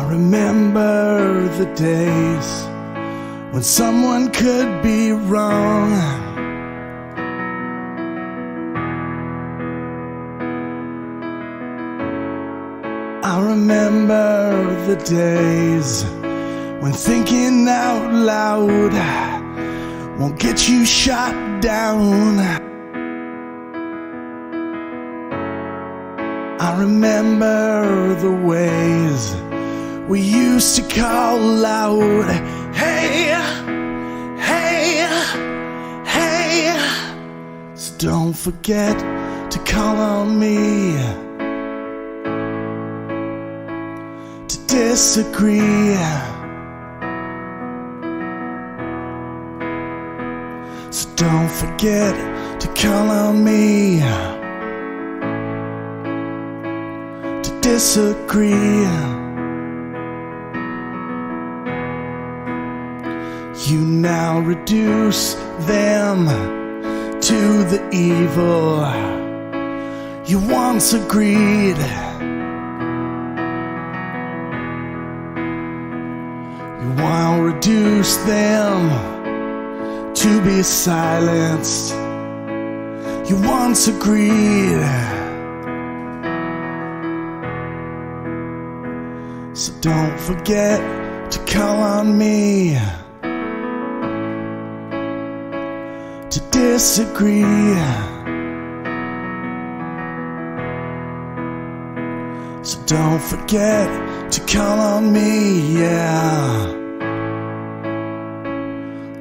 remember the days when someone could be wrong. I remember the days when thinking out loud won't get you shot down. I remember the ways we used to call out, hey, hey, hey. So don't forget to call on me to disagree. So don't forget to call on me to disagree. You now reduce them to the evil you once agreed. You now reduce them to be silenced you once agreed. So don't forget to call on me to disagree. So don't forget to call on me, yeah,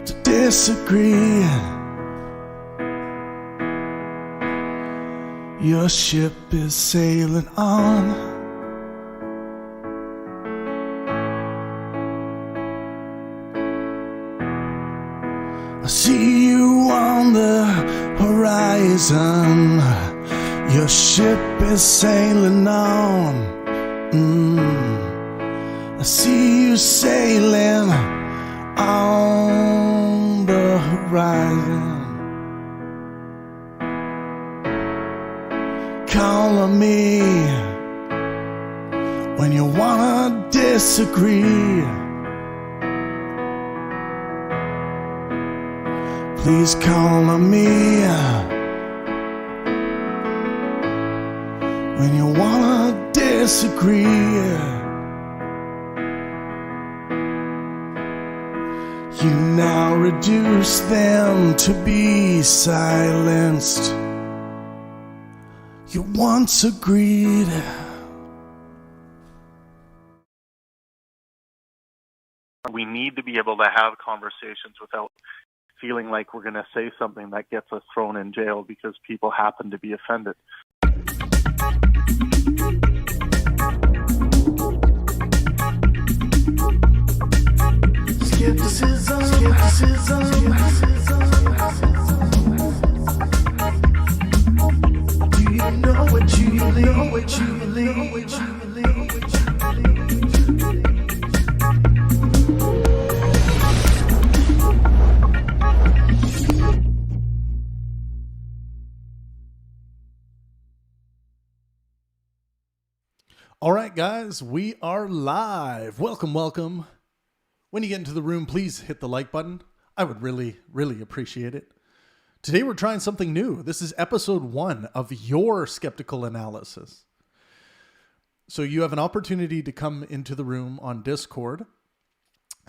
to disagree. Your ship is sailing on. I see you on the horizon. Your ship is sailing on. I see you sailing on the horizon. Call on me when you wanna disagree. Please call on me when you wanna disagree. You now reduce them to be silenced you once agreed. We need to be able to have conversations without feeling like we're going to say something that gets us thrown in jail because people happen to be offended. Skepticism. Do you know what you believe? All right, guys, we are live. Welcome. When you get into the room, please hit the like button. I would really appreciate it. Today, we're trying something new. This is episode 1 of your skeptical analysis. So you have an opportunity to come into the room on Discord,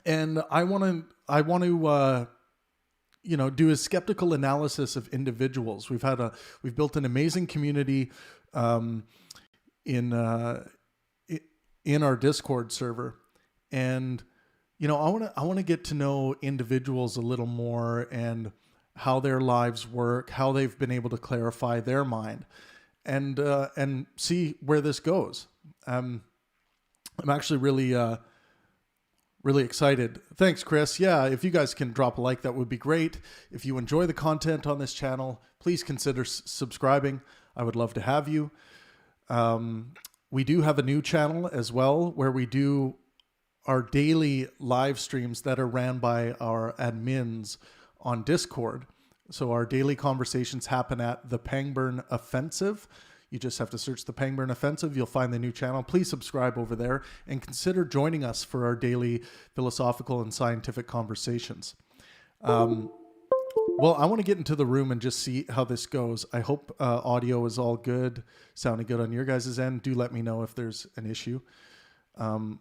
and I want to do a skeptical analysis of individuals. We've built an amazing community in our Discord server, and I want to get to know individuals a little more and how their lives work, how they've been able to clarify their mind, and see where this goes. I'm actually really excited. Thanks, Chris. Yeah, if you guys can drop a like, that would be great. If you enjoy the content on this channel, please consider subscribing. I would love to have you. We do have a new channel as well where we do our daily live streams that are ran by our admins on Discord. So our daily conversations happen at the Pangburn Offensive. You just have to search the Pangburn Offensive. You'll find the new channel. Please subscribe over there and consider joining us for our daily philosophical and scientific conversations. Well, I want to get into the room and just see how this goes. I hope audio is all good, sounding good on your guys' end. Do let me know if there's an issue. But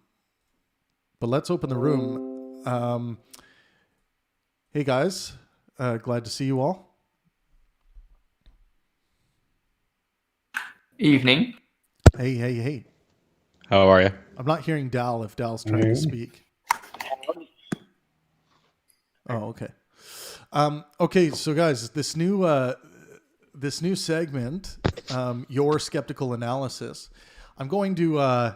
let's open the room. Hey, guys. Glad to see you all. Evening. Hey. How are you? I'm not hearing Dal if Dal's trying to speak. Oh, okay. Okay, so guys, this new segment, your skeptical analysis. I'm going to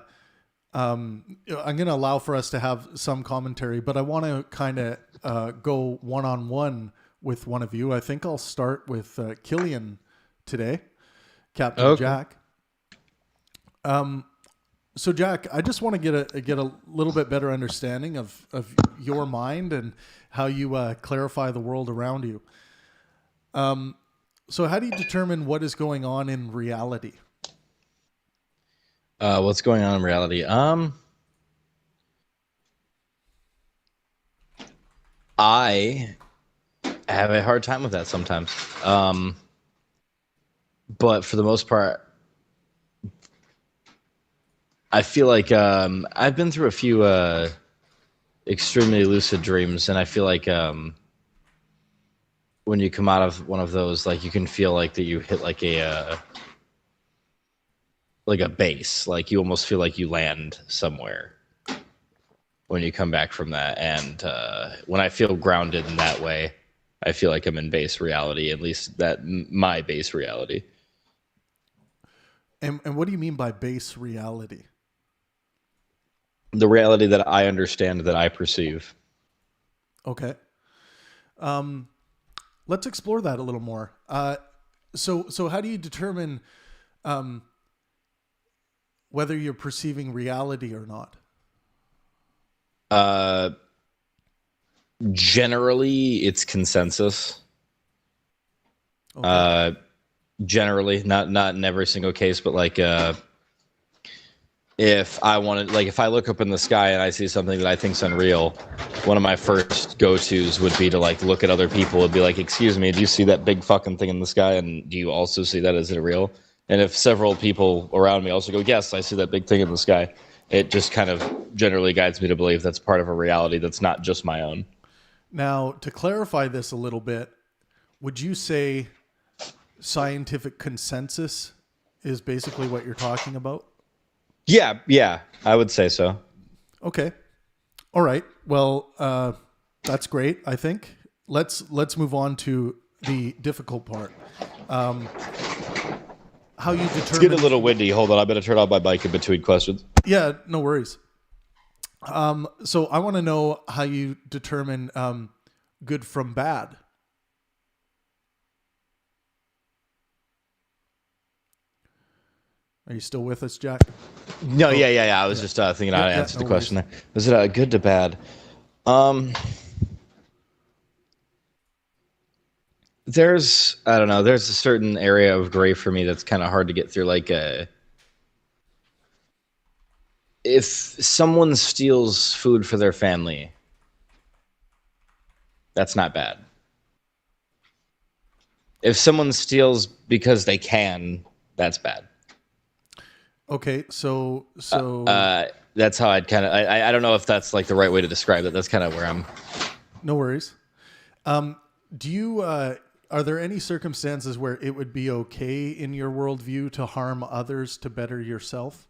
allow for us to have some commentary, but I want to kind of go one-on-one with one of you. I think I'll start with Killian today, Captain Jack. So Jack, I just want to get a little bit better understanding of your mind and how you clarify the world around you. So how do you determine what is going on in reality? What's going on in reality? I have a hard time with that sometimes. But for the most part, I feel like I've been through a few extremely lucid dreams, and I feel like when you come out of one of those, like you can feel like that you hit like a base, like you almost feel like you land somewhere when you come back from that. And when I feel grounded in that way, I feel like I'm in base reality, at least that my base reality. And what do you mean by base reality? The reality that I understand, that I perceive. Okay. Let's explore that a little more. So how do you determine whether you're perceiving reality or not? Generally, it's consensus. Okay. Generally, not in every single case, but like if I look up in the sky and I see something that I think's unreal, one of my first go-tos would be to like look at other people and be like, "Excuse me, do you see that big fucking thing in the sky? And do you also see that? Is it real?" And if several people around me also go, "Yes, I see that big thing in the sky," it just kind of generally guides me to believe that's part of a reality that's not just my own. Now, to clarify this a little bit, would you say scientific consensus is basically what you're talking about? Yeah, I would say so. Okay. All right. Well, that's great, I think. Let's move on to the difficult part. How you determine... It's getting a little windy. Hold on, I better turn off my mic in between questions. Yeah, no worries. So I want to know how you determine good from bad. Are you still with us, Jack? No, yeah. I was just thinking how to answer the question there. Was it good to bad? There's a certain area of gray for me that's kind of hard to get through. Like, if someone steals food for their family, that's not bad. If someone steals because they can, that's bad. Okay, so that's how I'd kind of. I don't know if that's like the right way to describe it. That's kind of where I'm. No worries. Do you are there any circumstances where it would be okay in your worldview to harm others to better yourself?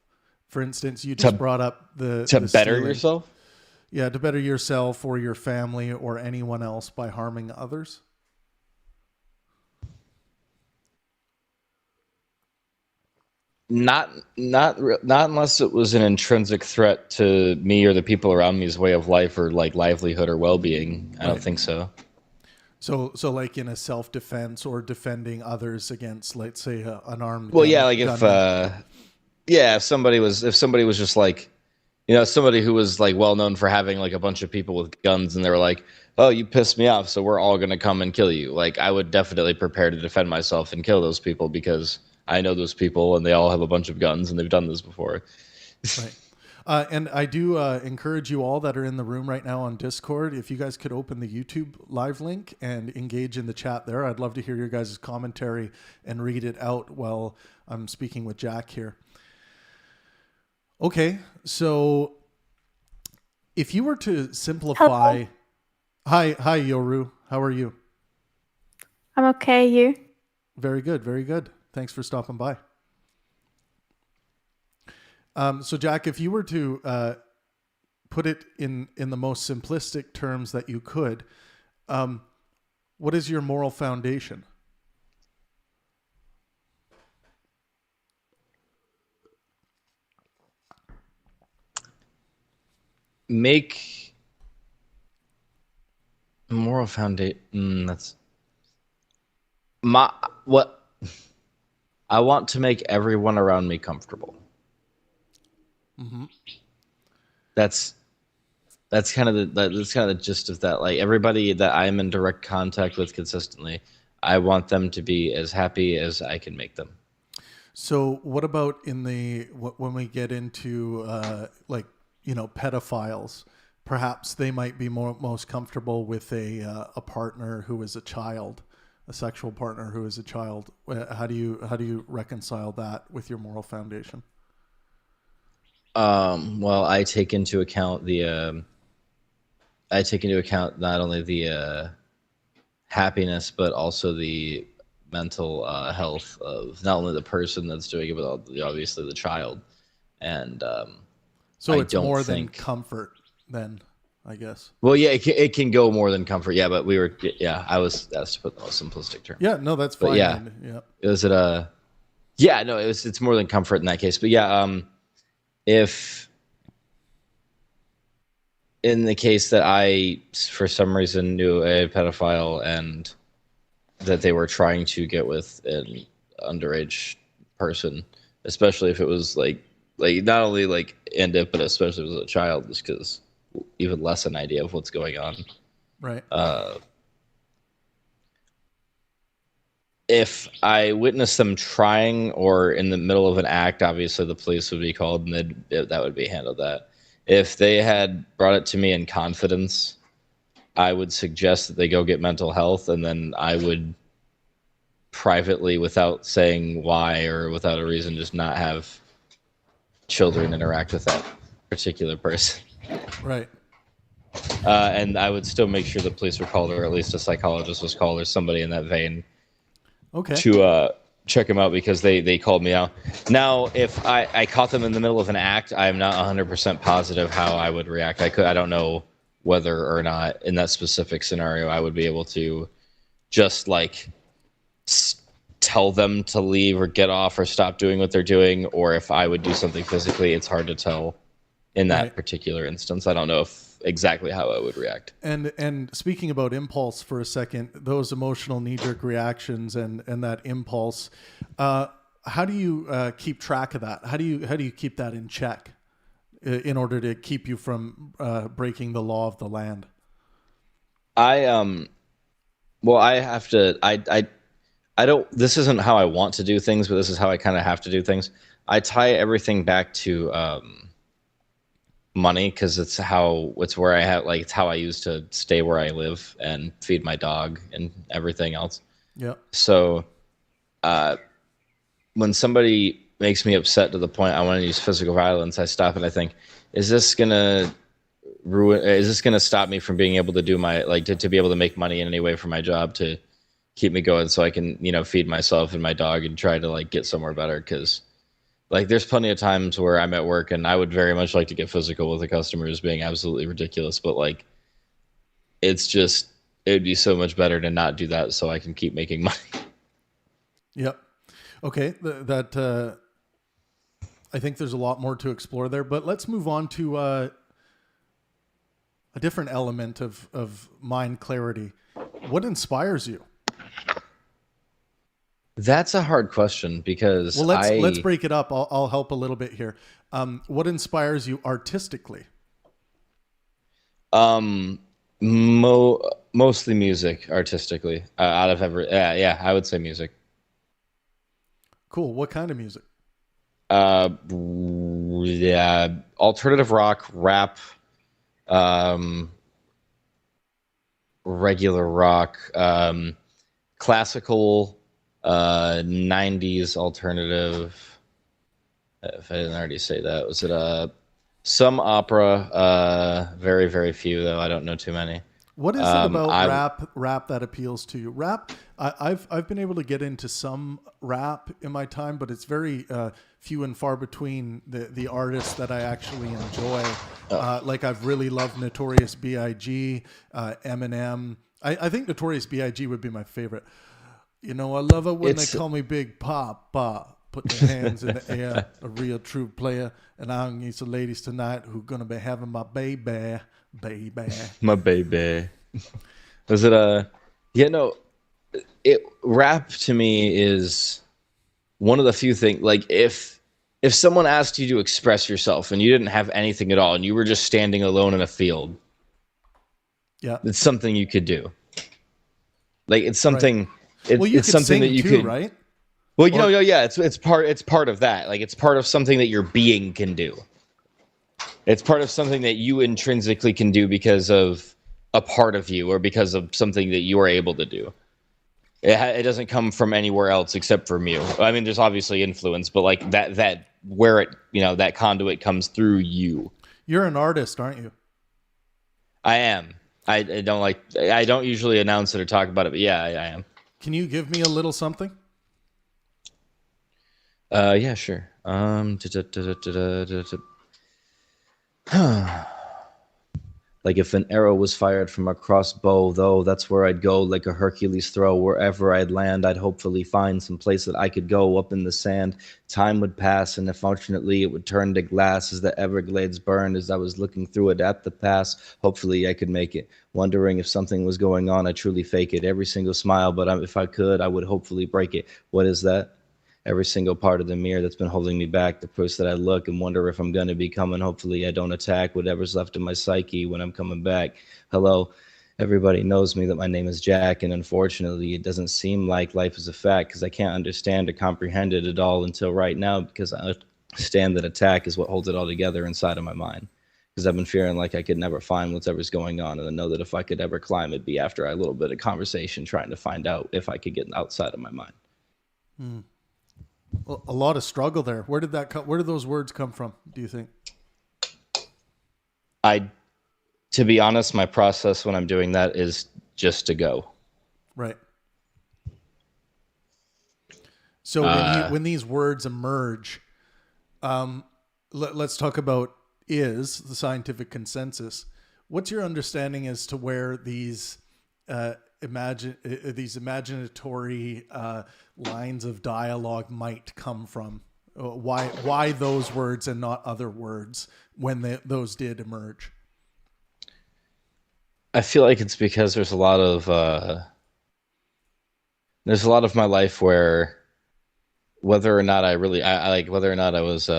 For instance, you just brought up the better stealing. yourself. Yeah, to better yourself or your family or anyone else by harming others. Not unless it was an intrinsic threat to me or the people around me's way of life or like livelihood or well-being. I don't think so. So like in a self-defense or defending others against, let's say, an armed. Well, yeah, like if somebody was just like, somebody who was like well known for having like a bunch of people with guns and they were like, "Oh, you pissed me off, so we're all gonna come and kill you." Like, I would definitely prepare to defend myself and kill those people because I know those people, and they all have a bunch of guns, and they've done this before. Right. And I do encourage you all that are in the room right now on Discord, if you guys could open the YouTube live link and engage in the chat there. I'd love to hear your guys' commentary and read it out while I'm speaking with Jack here. Okay, so if you were to simplify... Hello. Hi, Yoru. How are you? I'm okay, you? Very good, very good. Thanks for stopping by. So Jack, if you were to put it in the most simplistic terms that you could, what is your moral foundation? Make moral foundation. That's what I want to make everyone around me comfortable. Mm-hmm. That's kind of the gist of that. Like, everybody that I'm in direct contact with consistently, I want them to be as happy as I can make them. So what about when we get into pedophiles? Perhaps they might be most comfortable with a partner who is a child, a sexual partner who is a child. How do you reconcile that with your moral foundation? Well, I take into account not only the happiness, but also the mental health of not only the person that's doing it, but obviously the child. And so it's more than comfort, then, I guess. Well, yeah, it can go more than comfort. Yeah, but I was asked to put the most simplistic term. Yeah, no, that's fine. But yeah, it's more than comfort in that case. But yeah, if in the case that I, for some reason, knew a pedophile and that they were trying to get with an underage person, especially if it was like not only like end it, but especially if it was a child, just because even less an idea of what's going on. Right. If I witnessed them trying or in the middle of an act, obviously the police would be called and that would be handled that. If they had brought it to me in confidence, I would suggest that they go get mental health, and then I would privately, without saying why or without a reason, just not have children interact with that particular person. Right. And I would still make sure the police were called, or at least a psychologist was called, or somebody in that vein. Okay. To check them out, because they called me out. Now, if I caught them in the middle of an act, I'm not 100% positive how I would react. I don't know whether or not in that specific scenario I would be able to just like tell them to leave or get off or stop doing what they're doing, or if I would do something physically. It's hard to tell in that particular instance. I don't know exactly how I would react. And speaking about impulse for a second, those emotional knee-jerk reactions and that impulse, how do you keep track of that? How do you keep that in check in order to keep you from breaking the law of the land? I have to. I don't. This isn't how I want to do things, but this is how I kind of have to do things. I tie everything back to money, because it's where I have, like, it's how I used to stay where I live and feed my dog and everything else. Yeah. So when somebody makes me upset to the point I want to use physical violence, I stop and I think, is this gonna stop me from being able to do my, like, to be able to make money in any way for my job, to keep me going so I can, feed myself and my dog and try to, like, get somewhere better? Because, like, there's plenty of times where I'm at work and I would very much like to get physical with the customers, being absolutely ridiculous, but, like, it would be so much better to not do that so I can keep making money. Yep. Okay. That I think there's a lot more to explore there, but let's move on to a different element of mind clarity. What inspires you? That's a hard question, because let's break it up. I'll help a little bit here. What inspires you artistically? Mostly music artistically. Out of I would say music. Cool. What kind of music? Yeah, alternative rock, rap, regular rock, classical, 90s alternative. If I didn't already say that, was it some opera? Very, very few though. I don't know too many. What is it about rap that appeals to you? Rap, I've been able to get into some rap in my time, but it's very few and far between the artists that I actually enjoy. Like I've really loved Notorious B.I.G., Eminem. I think Notorious B.I.G. would be my favorite. You know, I love it when they call me Big Papa. Put their hands in the air, a real true player. And I need some ladies tonight who gonna be having my baby. My baby. Was it rap to me is one of the few things, like if someone asked you to express yourself and you didn't have anything at all and you were just standing alone in a field, yeah, it's something you could do. Like it's something right. It's something that you could, right? Well, it's part of that. Like it's part of something that your being can do. It's part of something that you intrinsically can do because of a part of you or because of something that you are able to do. It doesn't come from anywhere else except from you. I mean, there's obviously influence, but like that where it, that conduit comes through you. You're an artist, aren't you? I am. I don't usually announce it or talk about it, but yeah, I am. Can you give me a little something? Yeah, sure. Like if an arrow was fired from a crossbow, though, that's where I'd go, like a Hercules throw. Wherever I'd land, I'd hopefully find some place that I could go up in the sand. Time would pass, and unfortunately it would turn to glass as the Everglades burned as I was looking through it at the pass. Hopefully I could make it. Wondering if something was going on, I'd truly fake it. Every single smile, but if I could, I would hopefully break it. What is that? Every single part of the mirror that's been holding me back, the place that I look and wonder if I'm going to be coming. Hopefully I don't attack whatever's left of my psyche when I'm coming back. Hello, everybody knows me that my name is Jack, and unfortunately it doesn't seem like life is a fact because I can't understand or comprehend it at all until right now, because I understand that attack is what holds it all together inside of my mind. Because I've been fearing like I could never find whatever's going on, and I know that if I could ever climb, it'd be after a little bit of conversation trying to find out if I could get outside of my mind. Well, a lot of struggle there. Where did those words come from, do you think? To be honest, my process when I'm doing that is just to go. Right. So when these words emerge, let's talk about the scientific consensus. What's your understanding as to where these imaginatory lines of dialogue might come from? Why those words and not other words when those did emerge? I feel like it's because there's a lot of my life where whether or not I was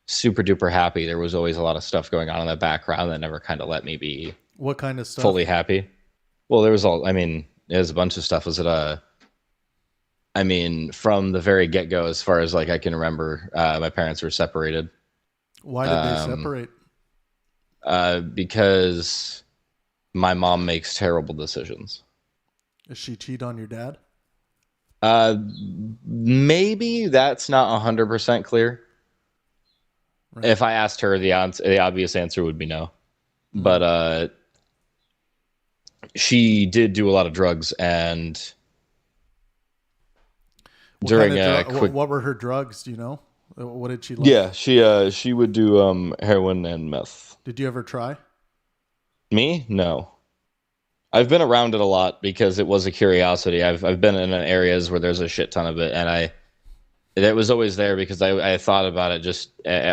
super duper happy, there was always a lot of stuff going on in the background that never kind of let me be. What kind of stuff? Fully happy. Well, there's a bunch of stuff. Was it from the very get-go, as far as like I can remember, my parents were separated. Why did they separate? Because my mom makes terrible decisions. Does she cheat on your dad? Maybe that's not 100% clear. Right. If I asked her, the obvious answer would be no. Mm-hmm. But she did do a lot of drugs, and what were her drugs? Do you know? What did she like? Yeah, she would do heroin and meth. Did you ever try? Me? No. I've been around it a lot because it was a curiosity. I've been in areas where there's a shit ton of it, and it was always there because I thought about it just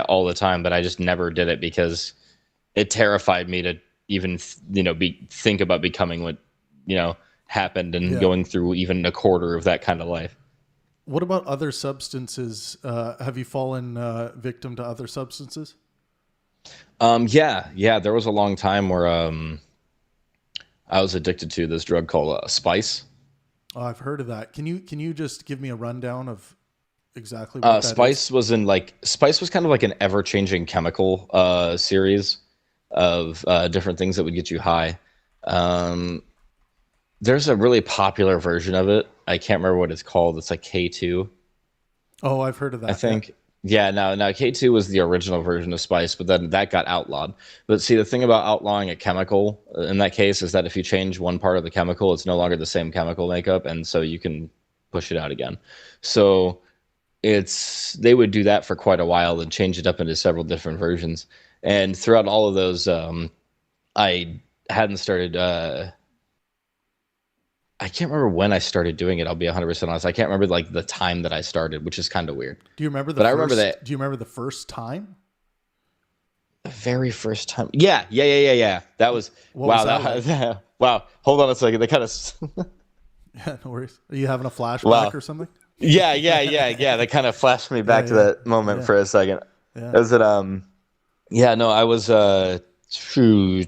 all the time, but I just never did it because it terrified me to even think about becoming what happened and going through even a quarter of that kind of life. What about other substances? Have you fallen victim to other substances? Yeah. There was a long time where I was addicted to this drug called Spice. Oh, I've heard of that. Can you just give me a rundown of exactly what that Spice is? Spice was kind of like an ever-changing chemical series of different things that would get you high. There's a really popular version of it. I can't remember what it's called. It's like K2. Oh, I've heard of that. I think. Yeah, now K2 was the original version of Spice, but then that got outlawed. But see, the thing about outlawing a chemical in that case is that if you change one part of the chemical, it's no longer the same chemical makeup, and so you can push it out again. So they would do that for quite a while and change it up into several different versions. And throughout all of those, I hadn't started. I can't remember when I started doing it. I'll be 100% honest. I can't remember like the time that I started, which is kind of weird. Do you remember I remember that. Do you remember the first time? The very first time. Yeah. That was What wow. was that like? Wow. Hold on a second. They kind of. Yeah, no worries. Are you having a flashback or something? Yeah. They kind of flashed me back to that moment for a second. Yeah. Was it Yeah. No, I was 13.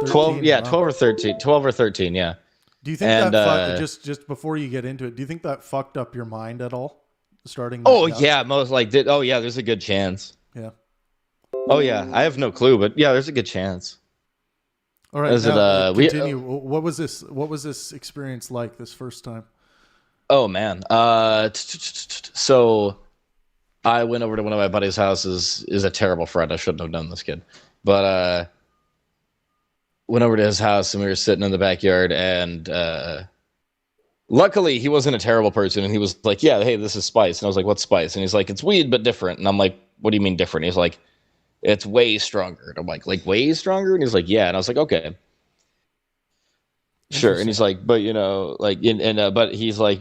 12, yeah, 12 or 13. 12 or 13, yeah. Do you think just before you get into it, do you think that fucked up your mind at all? Starting that young? Yeah, most like did. Oh yeah, there's a good chance. Yeah. Oh yeah, I have no clue, but yeah, there's a good chance. All right. Continue. What was this experience like this first time? Oh man. So I went over to one of my buddy's houses. Is a terrible friend. I shouldn't have done this, kid. But went over to his house and we were sitting in the backyard, and luckily he wasn't a terrible person, and he was like, yeah, hey, this is Spice. And I was like, what's Spice? And he's like, it's weed but different. And I'm like, what do you mean different? He's like, it's way stronger. And I'm like way stronger? And he's like, yeah. And I was like, okay, sure. And he's like, but but he's like,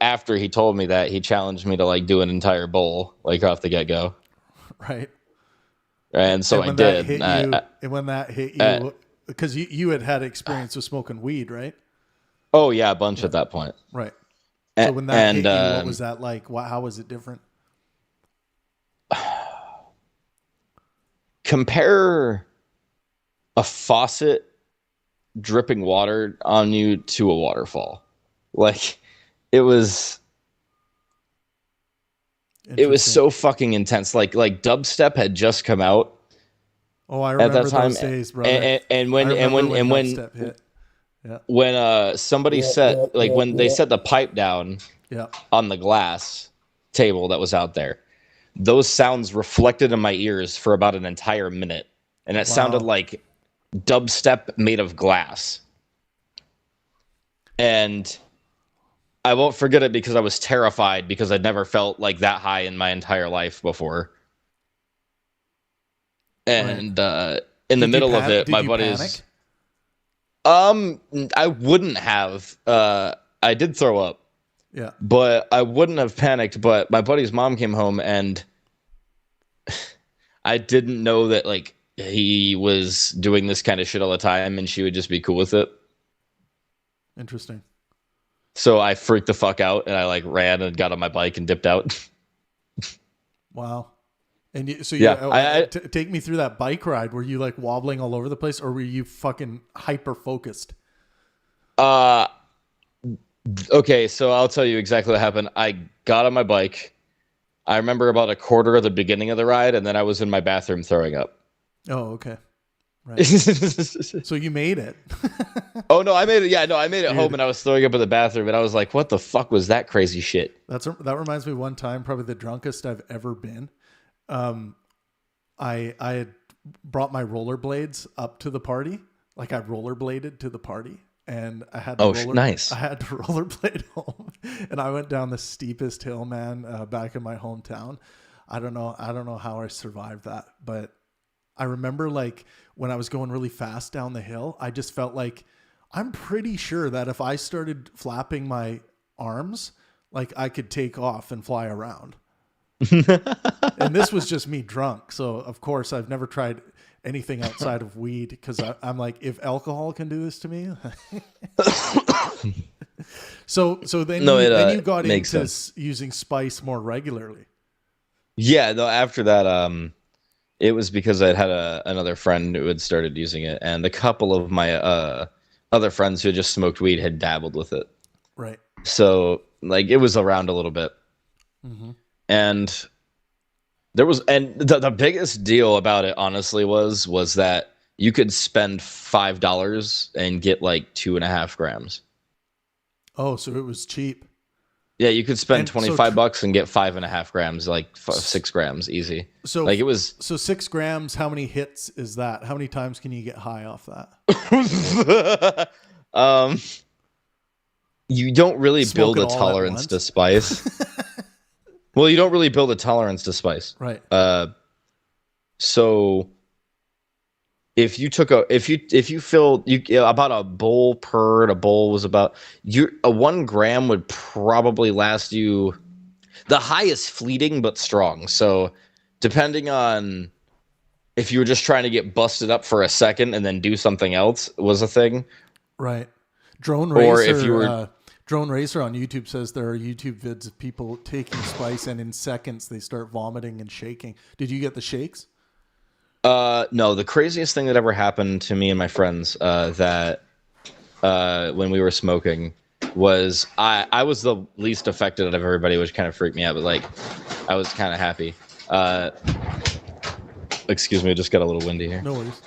after he told me that, he challenged me to like do an entire bowl like off the get-go. Right. And so I did. And when that hit you, because you had experience with smoking weed, right? Oh yeah, a bunch at that point. Right. So when that hit you, what was that like? How was it different? Compare a faucet dripping water on you to a waterfall. Like it was so fucking intense. Like dubstep had just come out. Oh, I remember those days, brother. And when dubstep hit. Yeah. When somebody set when they set the pipe down on the glass table that was out there, those sounds reflected in my ears for about an entire minute, and it sounded like dubstep made of glass. And I won't forget it because I was terrified, because I'd never felt like that high in my entire life before. And in the middle of it, my buddies. I wouldn't have. I did throw up. Yeah. But I wouldn't have panicked. But my buddy's mom came home, and I didn't know that like he was doing this kind of shit all the time, and she would just be cool with it. Interesting. So I freaked the fuck out, and I like ran and got on my bike and dipped out. Wow. And take me through that bike ride. Were you like wobbling all over the place, or were you fucking hyper focused? Okay, so I'll tell you exactly what happened. I got on my bike. I remember about a quarter of the beginning of the ride, and then I was in my bathroom throwing up. Oh, okay. Right. So you made it. Oh no, I made it. Yeah, no, I made it home, and I was throwing up in the bathroom, and I was like, "What the fuck was that crazy shit?" That reminds me, one time, probably the drunkest I've ever been. I had brought my rollerblades up to the party. Like I rollerbladed to the party, and I had nice. I had to rollerblade home, and I went down the steepest hill, man, back in my hometown. I don't know how I survived that, but I remember like when I was going really fast down the hill, I just felt like I'm pretty sure that if I started flapping my arms, like I could take off and fly around. And this was just me drunk. So of course I've never tried anything outside of weed, because I'm like, if alcohol can do this to me. so then you got into using Spice more regularly. Yeah, no, after that, it was because I'd had another friend who had started using it, and a couple of my other friends who had just smoked weed had dabbled with it. Right. So like it was around a little bit. Mm-hmm. And the biggest deal about it honestly was that you could spend $5 and get like 2.5 grams. Oh, so it was cheap. Yeah, you could spend And so $25 and get 5.5 grams, like 6 grams, easy. So like it was. So 6 grams. How many hits is that? How many times can you get high off that? You don't really Smoke build it a all at tolerance once? to spice. Well, you don't really build a tolerance to spice. Right. So if you took if you filled about a bowl per, and a bowl was about a 1 gram would probably last you. The high is fleeting but strong. So depending on if you were just trying to get busted up for a second and then do something else was a thing. Right. Drone Racer. Or if you were Drone Racer on YouTube says there are YouTube vids of people taking spice and in seconds they start vomiting and shaking. Did you get the shakes? No, the craziest thing that ever happened to me and my friends that when we were smoking was I was the least affected out of everybody, which kind of freaked me out, but like I was kind of happy. Excuse me, I just got a little windy here. No worries.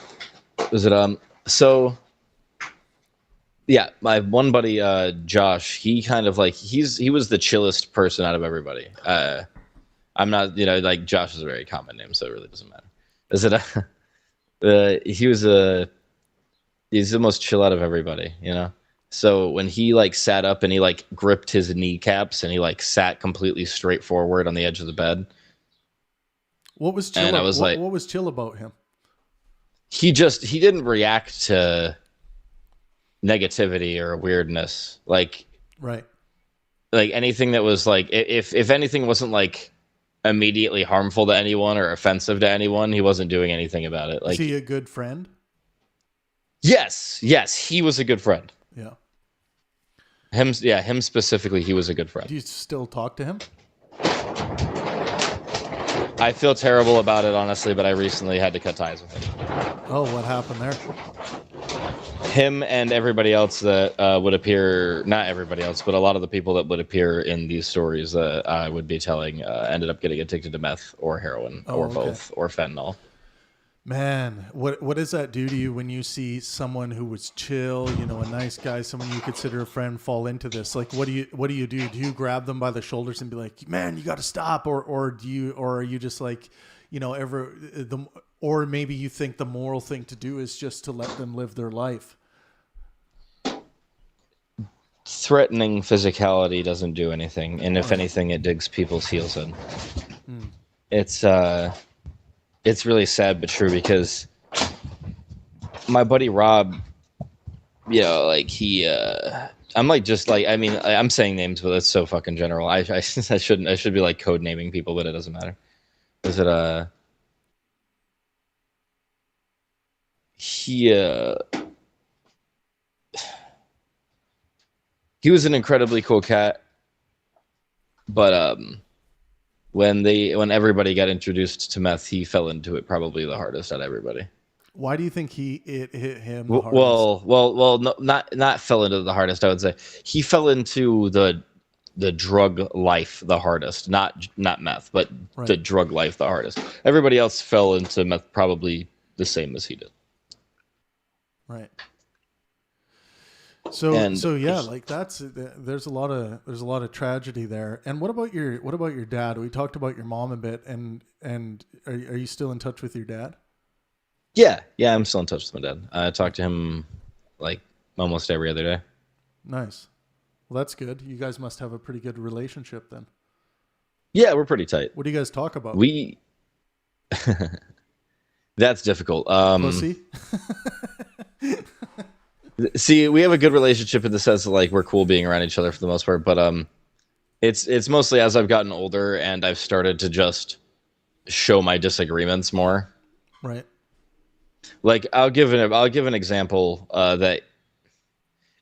Is it so yeah, my one buddy Josh, he kind of like he was the chillest person out of everybody. I'm not, like Josh is a very common name, so it really doesn't matter. Is it he's the most chill out of everybody, So when he like sat up and he like gripped his kneecaps and he like sat completely straight forward on the edge of the bed. What was chill? And I was what was chill about him? He didn't react to negativity or weirdness. Like Right. Like anything that was like if anything wasn't like immediately harmful to anyone or offensive to anyone, he wasn't doing anything about it. Like, is he a good friend? Yes, he was a good friend. Yeah. Him specifically, he was a good friend. Do you still talk to him? I feel terrible about it, honestly, but I recently had to cut ties with him. Oh, what happened there? Him and everybody else that would appear, not everybody else, but a lot of the people that would appear in these stories that I would be telling ended up getting addicted to meth or heroin or both or fentanyl. Man, what does that do to you when you see someone who was chill, a nice guy, someone you consider a friend, fall into this? Like, what do you do? Do you grab them by the shoulders and be like, "Man, you got to stop," or are you just like, or maybe you think the moral thing to do is just to let them live their life? Threatening physicality doesn't do anything, and if anything, it digs people's heels in. It's really sad but true, because my buddy Rob, he I'm like just like I'm saying names, but it's so fucking general. I shouldn't. I should be like code naming people, but it doesn't matter. Is it he was an incredibly cool cat, but when everybody got introduced to meth, he fell into it probably the hardest out of everybody. Why do you think it hit him the hardest? Well, no, not fell into the hardest. I would say he fell into the drug life the hardest, not meth, but right. The drug life the hardest. Everybody else fell into meth probably the same as he did. Right. So yeah, like there's a lot of tragedy there. And what about your dad? We talked about your mom a bit, and are you still in touch with your dad? Yeah, I'm still in touch with my dad. I talk to him like almost every other day. Nice. Well, that's good. You guys must have a pretty good relationship then. Yeah, we're pretty tight. What do you guys talk about? That's difficult. Pussy? See, we have a good relationship in the sense that like we're cool being around each other for the most part, but it's mostly as I've gotten older and I've started to just show my disagreements more. Right. Like I'll give an example that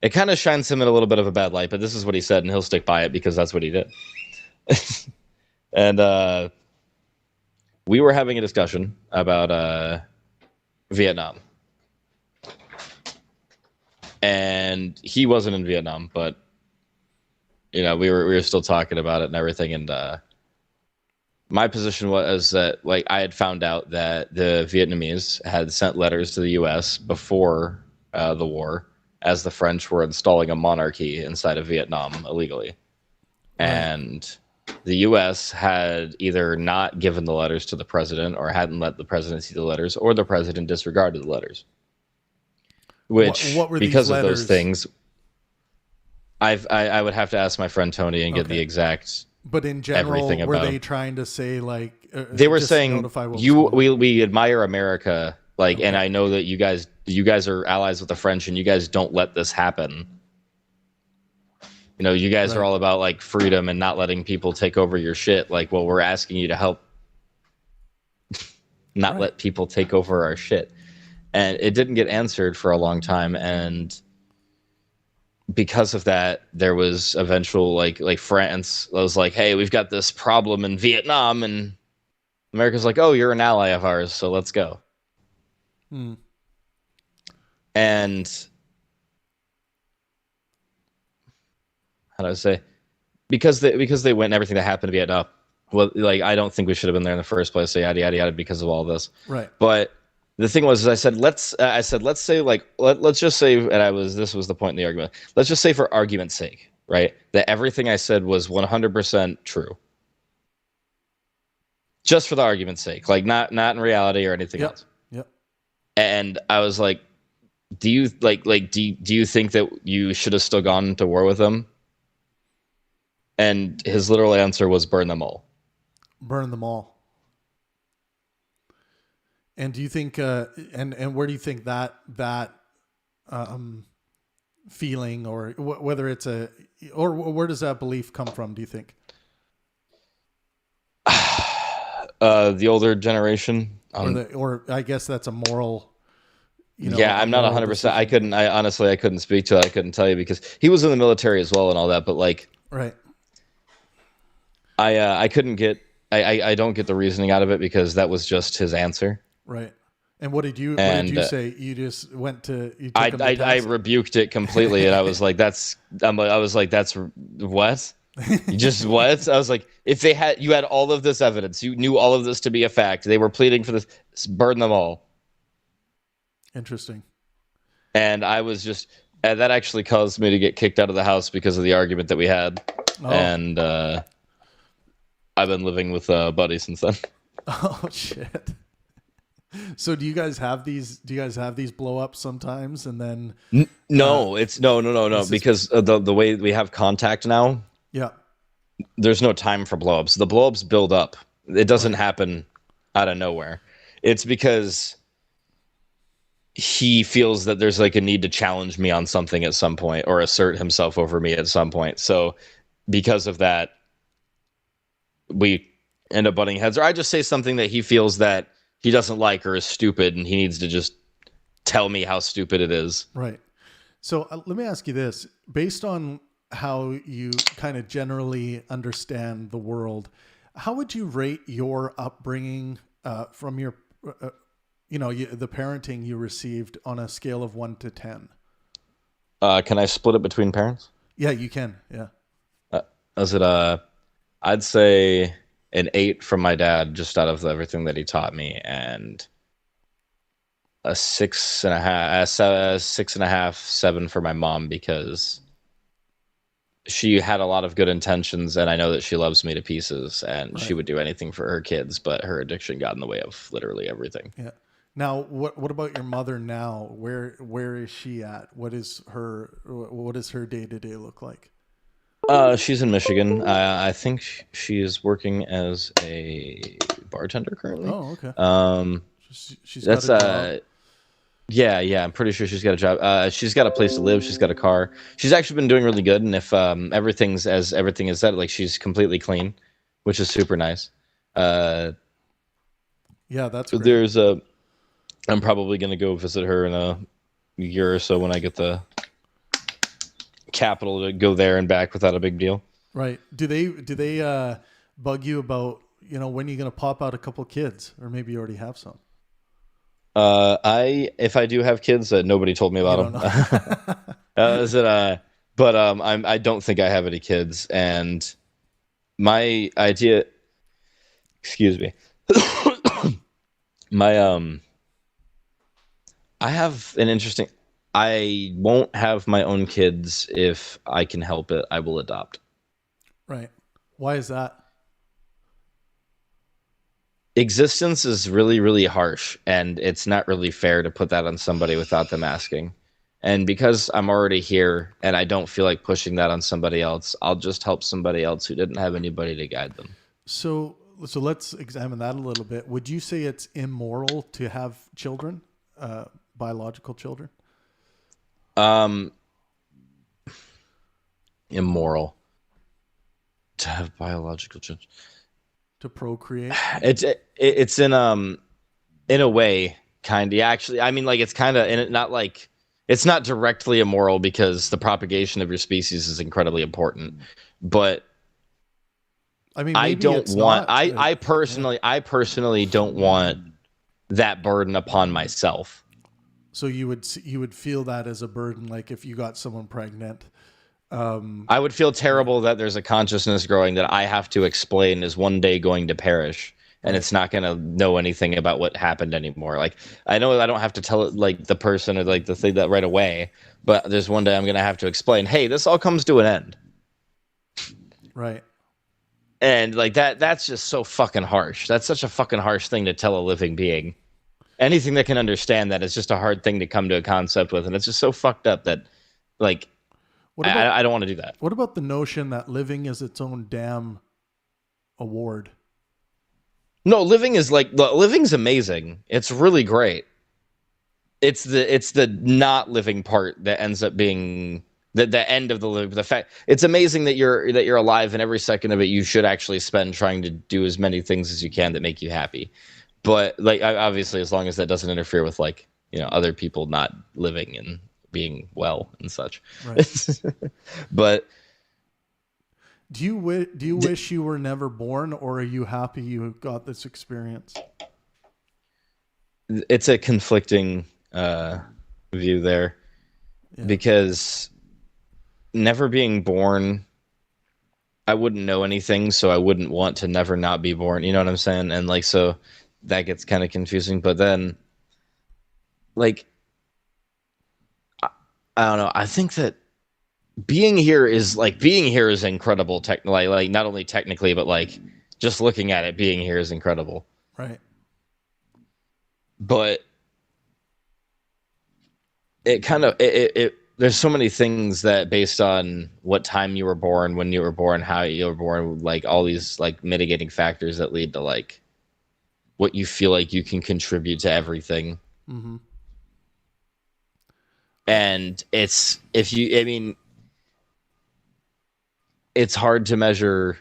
it kind of shines him in a little bit of a bad light, but this is what he said, and he'll stick by it because that's what he did. And we were having a discussion about Vietnam. and he wasn't in Vietnam, but we were still talking about it and everything. And my position was that, like, I had found out that the Vietnamese had sent letters to the U.S. before the war, as the French were installing a monarchy inside of Vietnam illegally. Right. And the U.S. had either not given the letters to the president, or hadn't let the president see the letters, or the president disregarded the letters. Which, what were because of those things, I would have to ask my friend Tony and get the exact. But in general, were they trying to say, like, they were saying we admire America, like, and I know that you guys are allies with the French, and you guys don't let this happen. You guys are all about, like, freedom and not letting people take over your shit. Like, well, we're asking you to help not let people take over our shit. And it didn't get answered for a long time. And because of that, there was eventual, like France was like, hey, we've got this problem in Vietnam. And America's like, oh, you're an ally of ours, so let's go. And how do I say? Because they went and everything that happened in Vietnam. Well, like, I don't think we should have been there in the first place. So yada yada yada, because of all this. Right. But the thing was, I said, let's say, like, let's just say, and this was the point in the argument. Let's just say, for argument's sake, right, that everything I said was 100% true. Just for the argument's sake, like, not in reality or anything else. Yep. And I was like, do you do you think that you should have still gone to war with them? And his literal answer was, burn them all. Burn them all. And do you think, and where do you think that feeling, or whether it's or where does that belief come from, do you think? The older generation. Or I guess that's a moral, yeah, I'm not 100%. I couldn't speak to it. I couldn't tell you, because he was in the military as well and all that. But, like, right. I couldn't get, I don't get the reasoning out of it, because that was just his answer. Right. And what did you say? You just went to. You took I rebuked it completely, and I was like, "That's." I was like, "That's what." You just what? I was like, "If you had all of this evidence, you knew all of this to be a fact. They were pleading for this. Burn them all." Interesting. And I was just, and that actually caused me to get kicked out of the house because of the argument that we had. Oh. And I've been living with a buddy since then. Oh shit. So do you guys have these blow ups sometimes, and then no, it's no, because the way we have contact now, there's no time for blow ups. The blow ups build up. It doesn't happen out of nowhere. It's because he feels that there's, like, a need to challenge me on something at some point, or assert himself over me at some point. So because of that, we end up butting heads, or I just say something that he feels that he doesn't like or is stupid, and he needs to just tell me how stupid it is. Right. So let me ask you this. Based on how you kind of generally understand the world, how would you rate your upbringing from your, the parenting you received on a scale of 1 to 10? Can I split it between parents? Yeah, you can. Yeah. I'd say an 8 from my dad, just out of everything that he taught me, and a 6.5, 7 for my mom, because she had a lot of good intentions, and I know that she loves me to pieces, and she would do anything for her kids, but her addiction got in the way of literally everything. Yeah. Now, what about your mother now? Where is she at? What does her day-to-day look like? She's in Michigan. I think she is working as a bartender currently. Oh, okay. She's got a job. Yeah, I'm pretty sure she's got a job. She's got a place to live. She's got a car. She's actually been doing really good. And if everything is said, like, she's completely clean, which is super nice. Yeah, that's great. I'm probably gonna go visit her in a year or so when I get the capital to go there and back without a big deal. Right. Do they bug you about, when you're going to pop out a couple kids, or maybe you already have some? If I do have kids, nobody told me about them. Is it but I don't think I have any kids, and my idea, excuse me, my I have an interesting. I won't have my own kids if I can help it. I will adopt. Right. Why is that? Existence is really, really harsh, and it's not really fair to put that on somebody without them asking. And because I'm already here and I don't feel like pushing that on somebody else, I'll just help somebody else who didn't have anybody to guide them. So let's examine that a little bit. Would you say it's immoral to have children, biological children? Immoral to have biological children. To procreate? It's in a way, kind of. Actually, I mean, like, it's kind of not like. It's not directly immoral because the propagation of your species is incredibly important, but I mean, I don't want. Not, I personally don't want that burden upon myself. So you would feel that as a burden, like if you got someone pregnant. I would feel terrible that there's a consciousness growing that I have to explain is one day going to perish. And it's not going to know anything about what happened anymore. Like, I know I don't have to tell it, like, the person or, like, the thing that right away, but there's one day I'm going to have to explain, hey, this all comes to an end. Right. And, like, that's just so fucking harsh. That's such a fucking harsh thing to tell a living being. Anything that can understand that is just a hard thing to come to a concept with. And it's just so fucked up that, like, I don't want to do that. What about the notion that living is its own damn award? No, living's amazing. It's really great. It's the not living part that ends up being the end of the fact. It's amazing that you're alive, and every second of it you should actually spend trying to do as many things as you can that make you happy. But, like, obviously, as long as that doesn't interfere with, like, other people not living and being well and such. Right. But do you wish you were never born, or are you happy you got this experience? It's a conflicting view there, because never being born, I wouldn't know anything, so I wouldn't want to never not be born. You know what I'm saying? And, like, so that gets kind of confusing. But then, like, I don't know. I think that being here is incredible. Like not only technically, but, like, just looking at it, being here is incredible. Right. But it kind of there's so many things that, based on what time you were born, when you were born, how you were born, like, all these, like, mitigating factors that lead to, like, what you feel like you can contribute to everything. Mm-hmm. And it's hard to measure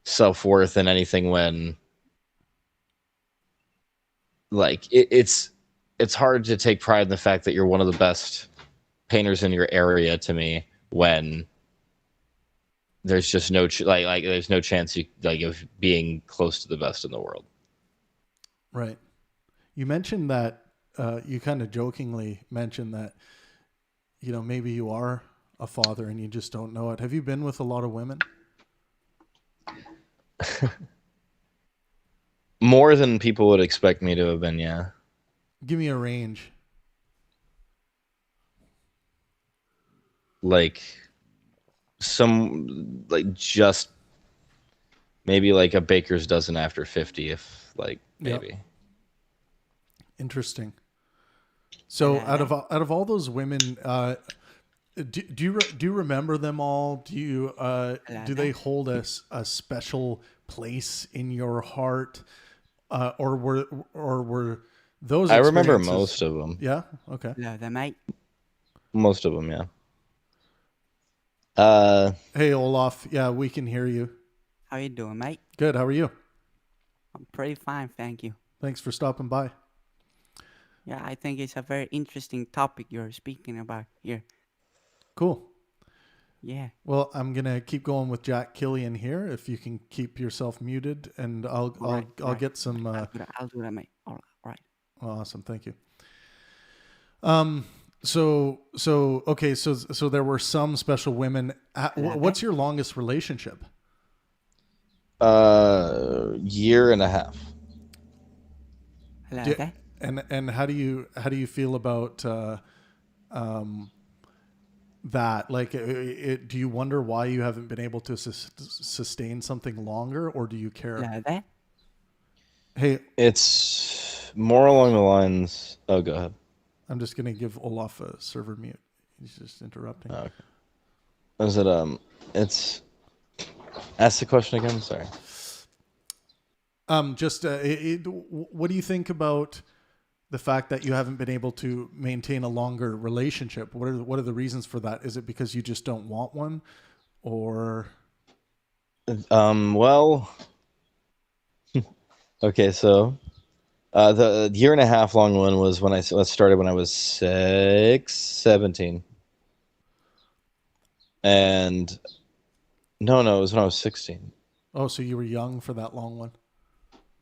self-worth in anything when, like, it's hard to take pride in the fact that you're one of the best painters in your area, to me, when there's just no there's no chance of being close to the best in the world. Right. You mentioned that you kind of jokingly mentioned that maybe you are a father and you just don't know it. Have you been with a lot of women? More than people would expect me to have been, yeah. Give me a range. Like, some, like, just maybe like a baker's dozen after 50, if, like, maybe. Yep. Interesting. So out of all those women, do you remember them all? Do they hold a special place in your heart, or were those? I remember most of them. Yeah. Okay. Hello there, mate. Most of them, yeah. Hey, Olaf. Yeah, we can hear you. How you doing, mate? Good. How are you? I'm pretty fine, thank you. Thanks for stopping by. Yeah, I think it's a very interesting topic you're speaking about here. Cool. Yeah. Well, I'm gonna keep going with Jack Killian here. If you can keep yourself muted, and I'll get some. I'll do that, mate. All right. Awesome. Thank you. So there were some special women. What's your longest relationship? Year and a half. And how do you feel about that? Like, do you wonder why you haven't been able to sustain something longer, or do you care? Hey, it's more along the lines. Oh, go ahead. I'm just gonna give Olaf a server mute. He's just interrupting. Oh, okay. Is it it's ask the question again? Sorry. What do you think about the fact that you haven't been able to maintain a longer relationship? What are the reasons for that? Is it because you just don't want one, or? Well, okay, so the year and a half long one was when I started when I was 17. And no, it was when I was 16. Oh, so you were young for that long one?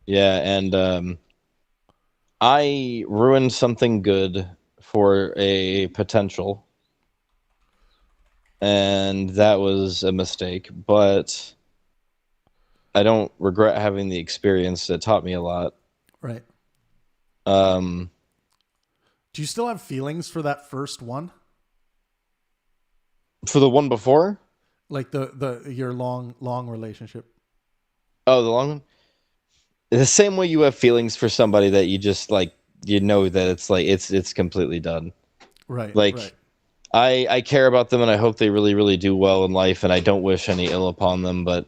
Yeah, and I ruined something good for a potential. And that was a mistake, but I don't regret having the experience. That taught me a lot. Right. Do you still have feelings for that first one? For the one before? Like your long relationship. Oh, the long one? The same way you have feelings for somebody that you just like, you know that it's like it's completely done. Right. Like right. I care about them and I hope they really, really do well in life, and I don't wish any ill upon them, but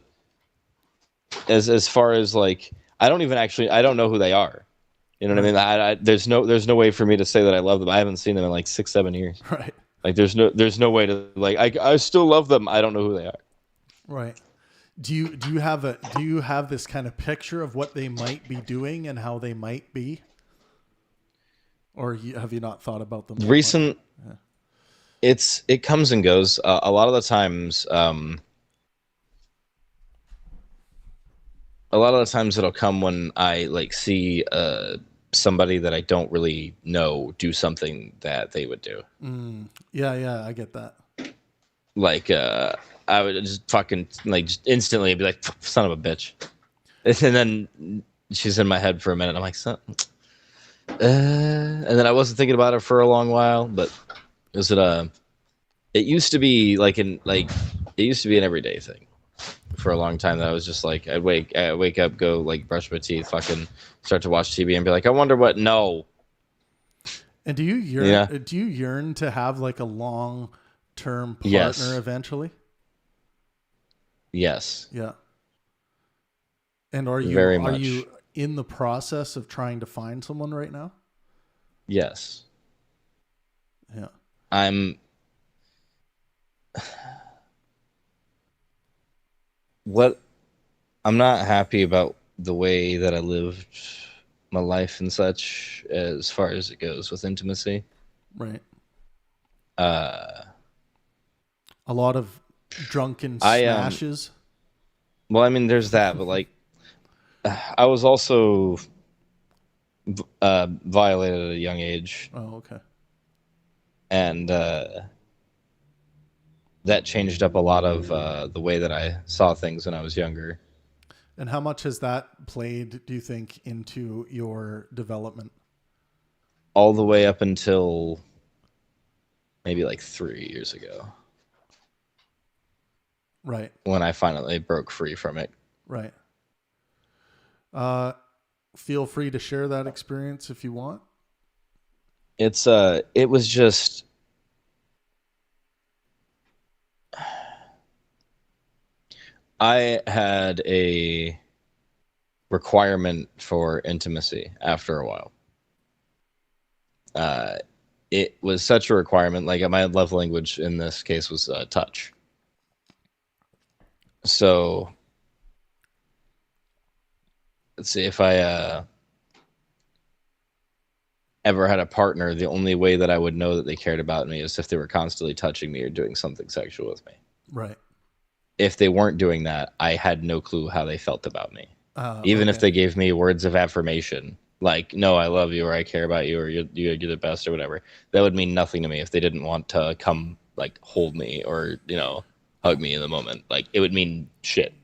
as far as like I don't know who they are. You know what I mean? There's no way for me to say that I love them. I haven't seen them in like 6-7 years. Right. Like there's no way to like I still love them. I don't know who they are. Right. Do you have this kind of picture of what they might be doing and how they might be? Or have you not thought about them? Recent yeah. It comes and goes. A lot of the times it'll come when I like see somebody that I don't really know do something that they would do. Yeah, I get that. Like I would just fucking like just instantly be like, son of a bitch. And then she's in my head for a minute. I'm like, son. And then I wasn't thinking about it for a long while, but it used to be an everyday thing for a long time that I was just like, I'd wake up, go like brush my teeth, fucking start to watch TV and be like, I wonder what, no. And do you yearn to have like a long-term partner eventually? Yes. Yeah. And are you in the process of trying to find someone right now? Yes. Yeah. I'm not happy about the way that I lived my life and such as far as it goes with intimacy. Right. A lot of drunken smashes. Well, I mean, there's that, but like, I was also violated at a young age. Oh, okay. And that changed up a lot of the way that I saw things when I was younger. And how much has that played, do you think, into your development? All the way up until maybe like 3 years ago. Right. When I finally broke free from it. Right. Feel free to share that experience if you want. It was just I had a requirement for intimacy after a while. It was such a requirement, like my love language in this case was touch. So let's see, if I ever had a partner, the only way that I would know that they cared about me is if they were constantly touching me or doing something sexual with me. Right. If they weren't doing that, I had no clue how they felt about me. Even if they gave me words of affirmation, like, no, I love you, or I care about you, or you're the best, or whatever. That would mean nothing to me if they didn't want to come, like, hold me or, hug me in the moment. Like, it would mean shit.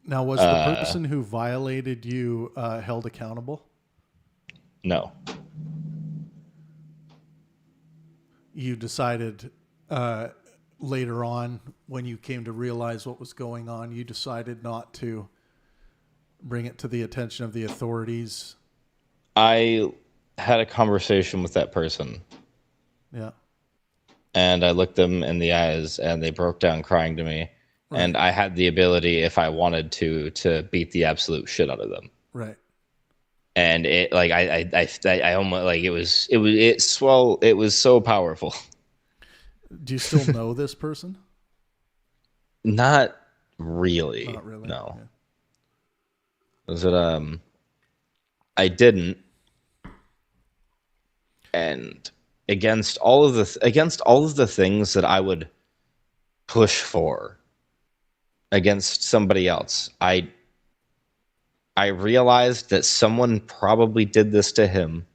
Now, was the person who violated you held accountable? No. You decided later on, when you came to realize what was going on, you decided not to bring it to the attention of the authorities. I had a conversation with that person. Yeah. And I looked them in the eyes, and they broke down crying to me. Right. And I had the ability, if I wanted to beat the absolute shit out of them. Right. And it, like, I almost, like, it was so powerful. Do you still know this person? Not really. Not really. No. Yeah. Was it I didn't. And against all of the things that I would push for against somebody else, I realized that someone probably did this to him.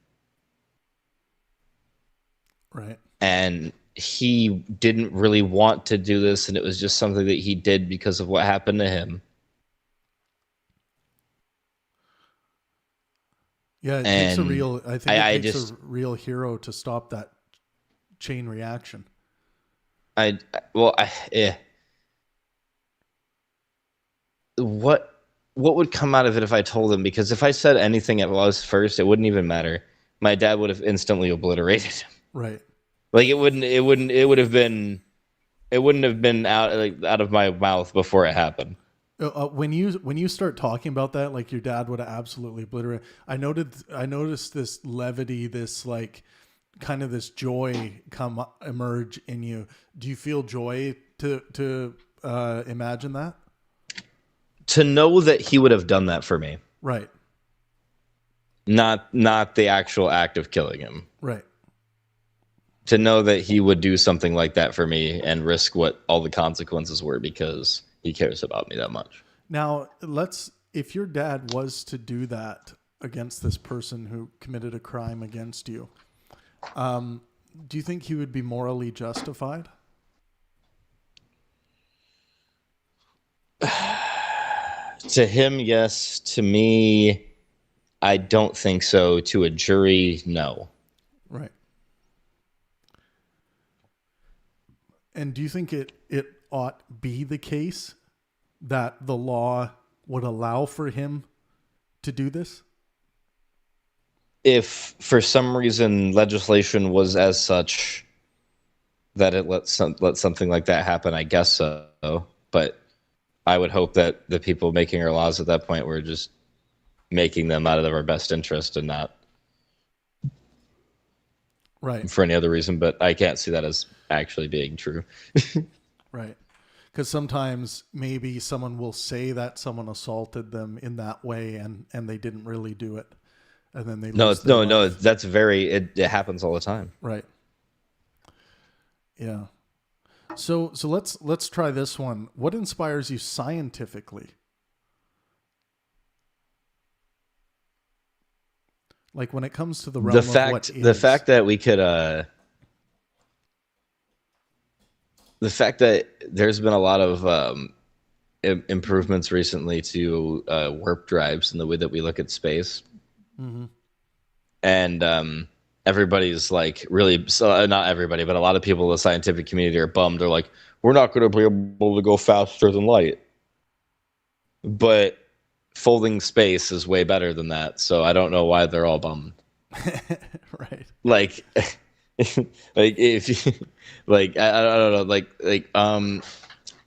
Right. And he didn't really want to do this, and it was just something that he did because of what happened to him. Yeah, it takes a real. I think it takes a real hero to stop that chain reaction. What would come out of it if I told him? Because if I said anything at was first, it wouldn't even matter. My dad would have instantly obliterated him. Right. Like it wouldn't have been out of my mouth before it happened. When you start talking about that, like your dad would have absolutely obliterated. I noticed this levity, this like kind of this joy emerge in you. Do you feel joy to imagine that? To know that he would have done that for me. Right. Not the actual act of killing him. Right. To know that he would do something like that for me and risk what all the consequences were because he cares about me that much. Now, if your dad was to do that against this person who committed a crime against you, do you think he would be morally justified? To him, yes. To me, I don't think so. To a jury, no. Right. And do you think it ought be the case that the law would allow for him to do this? If for some reason legislation was as such that it let something like that happen, I guess so. But I would hope that the people making our laws at that point were just making them out of our best interest and not right for any other reason. But I can't see that as actually being true. Right. Because sometimes maybe someone will say that someone assaulted them in that way and they didn't really do it. And then they no, that's it happens all the time. Right. Yeah. So let's try this one. What inspires you scientifically? Like when it comes to the realm of what is. The fact that we could the fact that there's been a lot of improvements recently to warp drives and the way that we look at space. Mm-hmm. And everybody's like really, so not everybody, but a lot of people in the scientific community are bummed. They're like, we're not going to be able to go faster than light. But folding space is way better than that. So I don't know why they're all bummed. Right. Like, like if you, like, I don't know,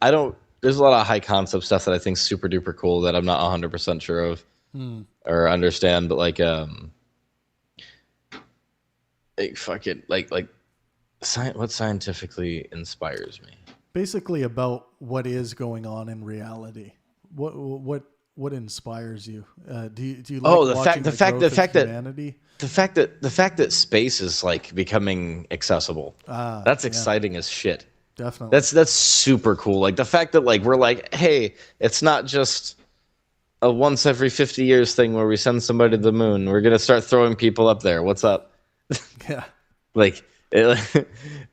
I don't, there's a lot of high concept stuff that I think is super duper cool that I'm not 100% sure of or understand, but what scientifically inspires me? Basically about what is going on in reality. What inspires you? Do you like watching the fact that humanity? The fact that space is like becoming accessible. That's exciting as shit. Definitely. That's super cool. Like the fact that like we're like, hey, it's not just a once every 50 years thing where we send somebody to the moon. We're gonna start throwing people up there. What's up? Yeah. Like, like,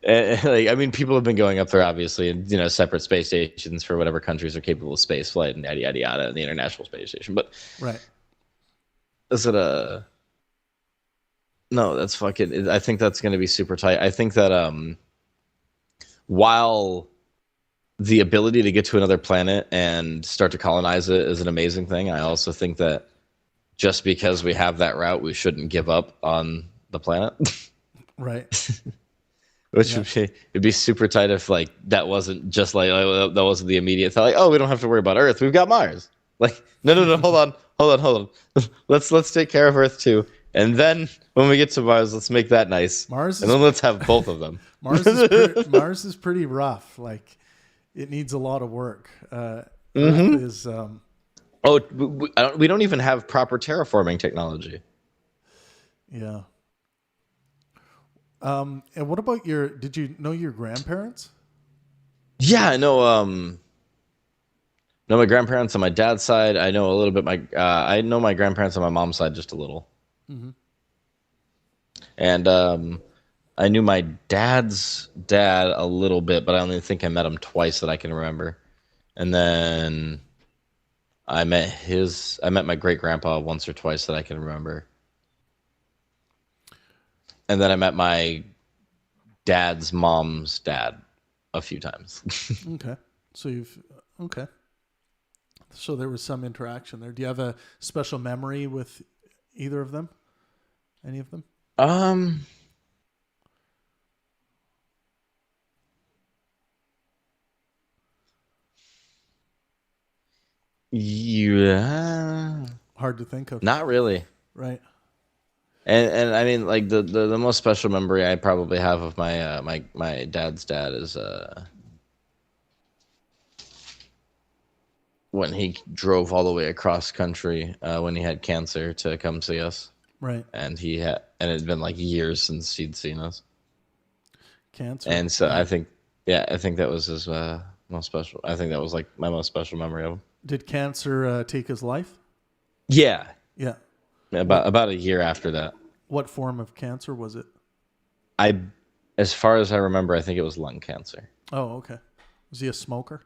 I mean, people have been going up there, obviously, and separate space stations for whatever countries are capable of space flight and yada yada yada, and the International Space Station. But Right. is it a? No, that's fucking. I think that's going to be super tight. I think that while the ability to get to another planet and start to colonize it is an amazing thing, I also think that just because we have that route, we shouldn't give up on the planet. Right. Which it'd be super tight if like that wasn't just like that wasn't the immediate thought. Like, oh, we don't have to worry about Earth. We've got Mars. Like, no. Hold on. Let's take care of Earth too. And then when we get to Mars, let's make that nice. Mars, and then let's have both of them. Mars is pretty rough. Like, it needs a lot of work. Earth is. We don't even have proper terraforming technology. Yeah. And what about did you know your grandparents? Yeah, I know. Know my grandparents on my dad's side. I know a little bit. I know my grandparents on my mom's side just a little. Mm-hmm. And I knew my dad's dad a little bit, but I only think I met him twice that I can remember. And then I met my great grandpa once or twice that I can remember. And then I met my dad's mom's dad a few times. Okay. So there was some interaction there. Do you have a special memory with either of them? Any of them? Yeah. Hard to think of. Not really. Right. And I mean, like the most special memory I probably have of my my dad's dad is when he drove all the way across country when he had cancer to come see us. Right. And it had been like years since he'd seen us. Cancer. And so I think that was his most special. I think that was like my most special memory of him. Did cancer take his life? Yeah. Yeah. About a year after that. What form of cancer was it? As far as I remember, I think it was lung cancer. Oh, okay. Was he a smoker?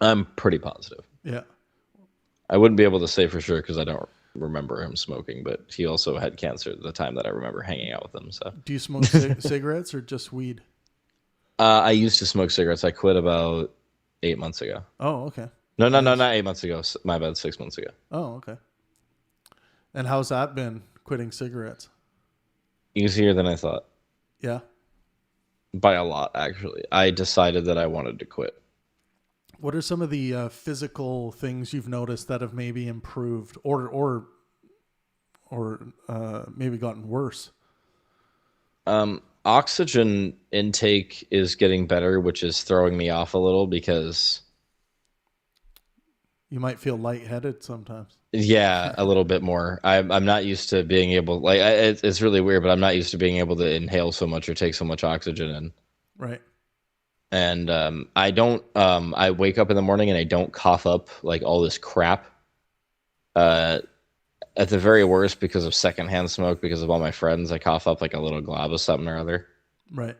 I'm pretty positive. Yeah. I wouldn't be able to say for sure because I don't remember him smoking, but he also had cancer at the time that I remember hanging out with him. So, do you smoke cigarettes or just weed? I used to smoke cigarettes. I quit about 8 months ago. Oh, okay. No, not 8 months ago. My bad, 6 months ago. Oh, okay. And how's that been, quitting cigarettes? Easier than I thought. Yeah. By a lot, actually. I decided that I wanted to quit. What are some of the physical things you've noticed that have maybe improved or maybe gotten worse? Oxygen intake is getting better, which is throwing me off a little because you might feel lightheaded sometimes. Yeah, a little bit more. I'm not used to being able it's really weird, but I'm not used to being able to inhale so much or take so much oxygen in. Right. And I don't. I wake up in the morning and I don't cough up like all this crap. At the very worst, because of secondhand smoke, because of all my friends, I cough up like a little glob of something or other. Right.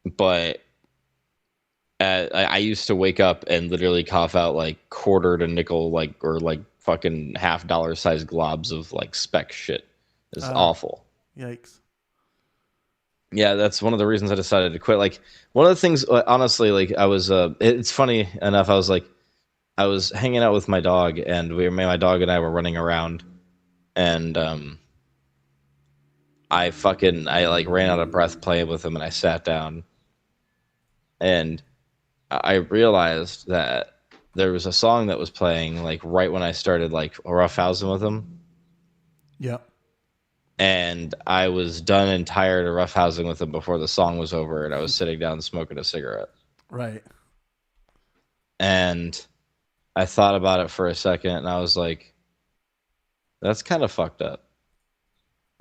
But I used to wake up and literally cough out like quarter to nickel, or fucking $50 sized globs of like speck shit. It's awful. Yikes. Yeah, that's one of the reasons I decided to quit. Like, one of the things, honestly, like I was, it's funny enough. I was hanging out with my dog, and my dog and I were running around, and I ran out of breath playing with him, and I sat down, and I realized that there was a song that was playing like right when I started like roughhousing with him. Yeah. And I was done and tired of roughhousing with him before the song was over, and I was sitting down smoking a cigarette. Right. And I thought about it for a second, and I was like, that's kind of fucked up.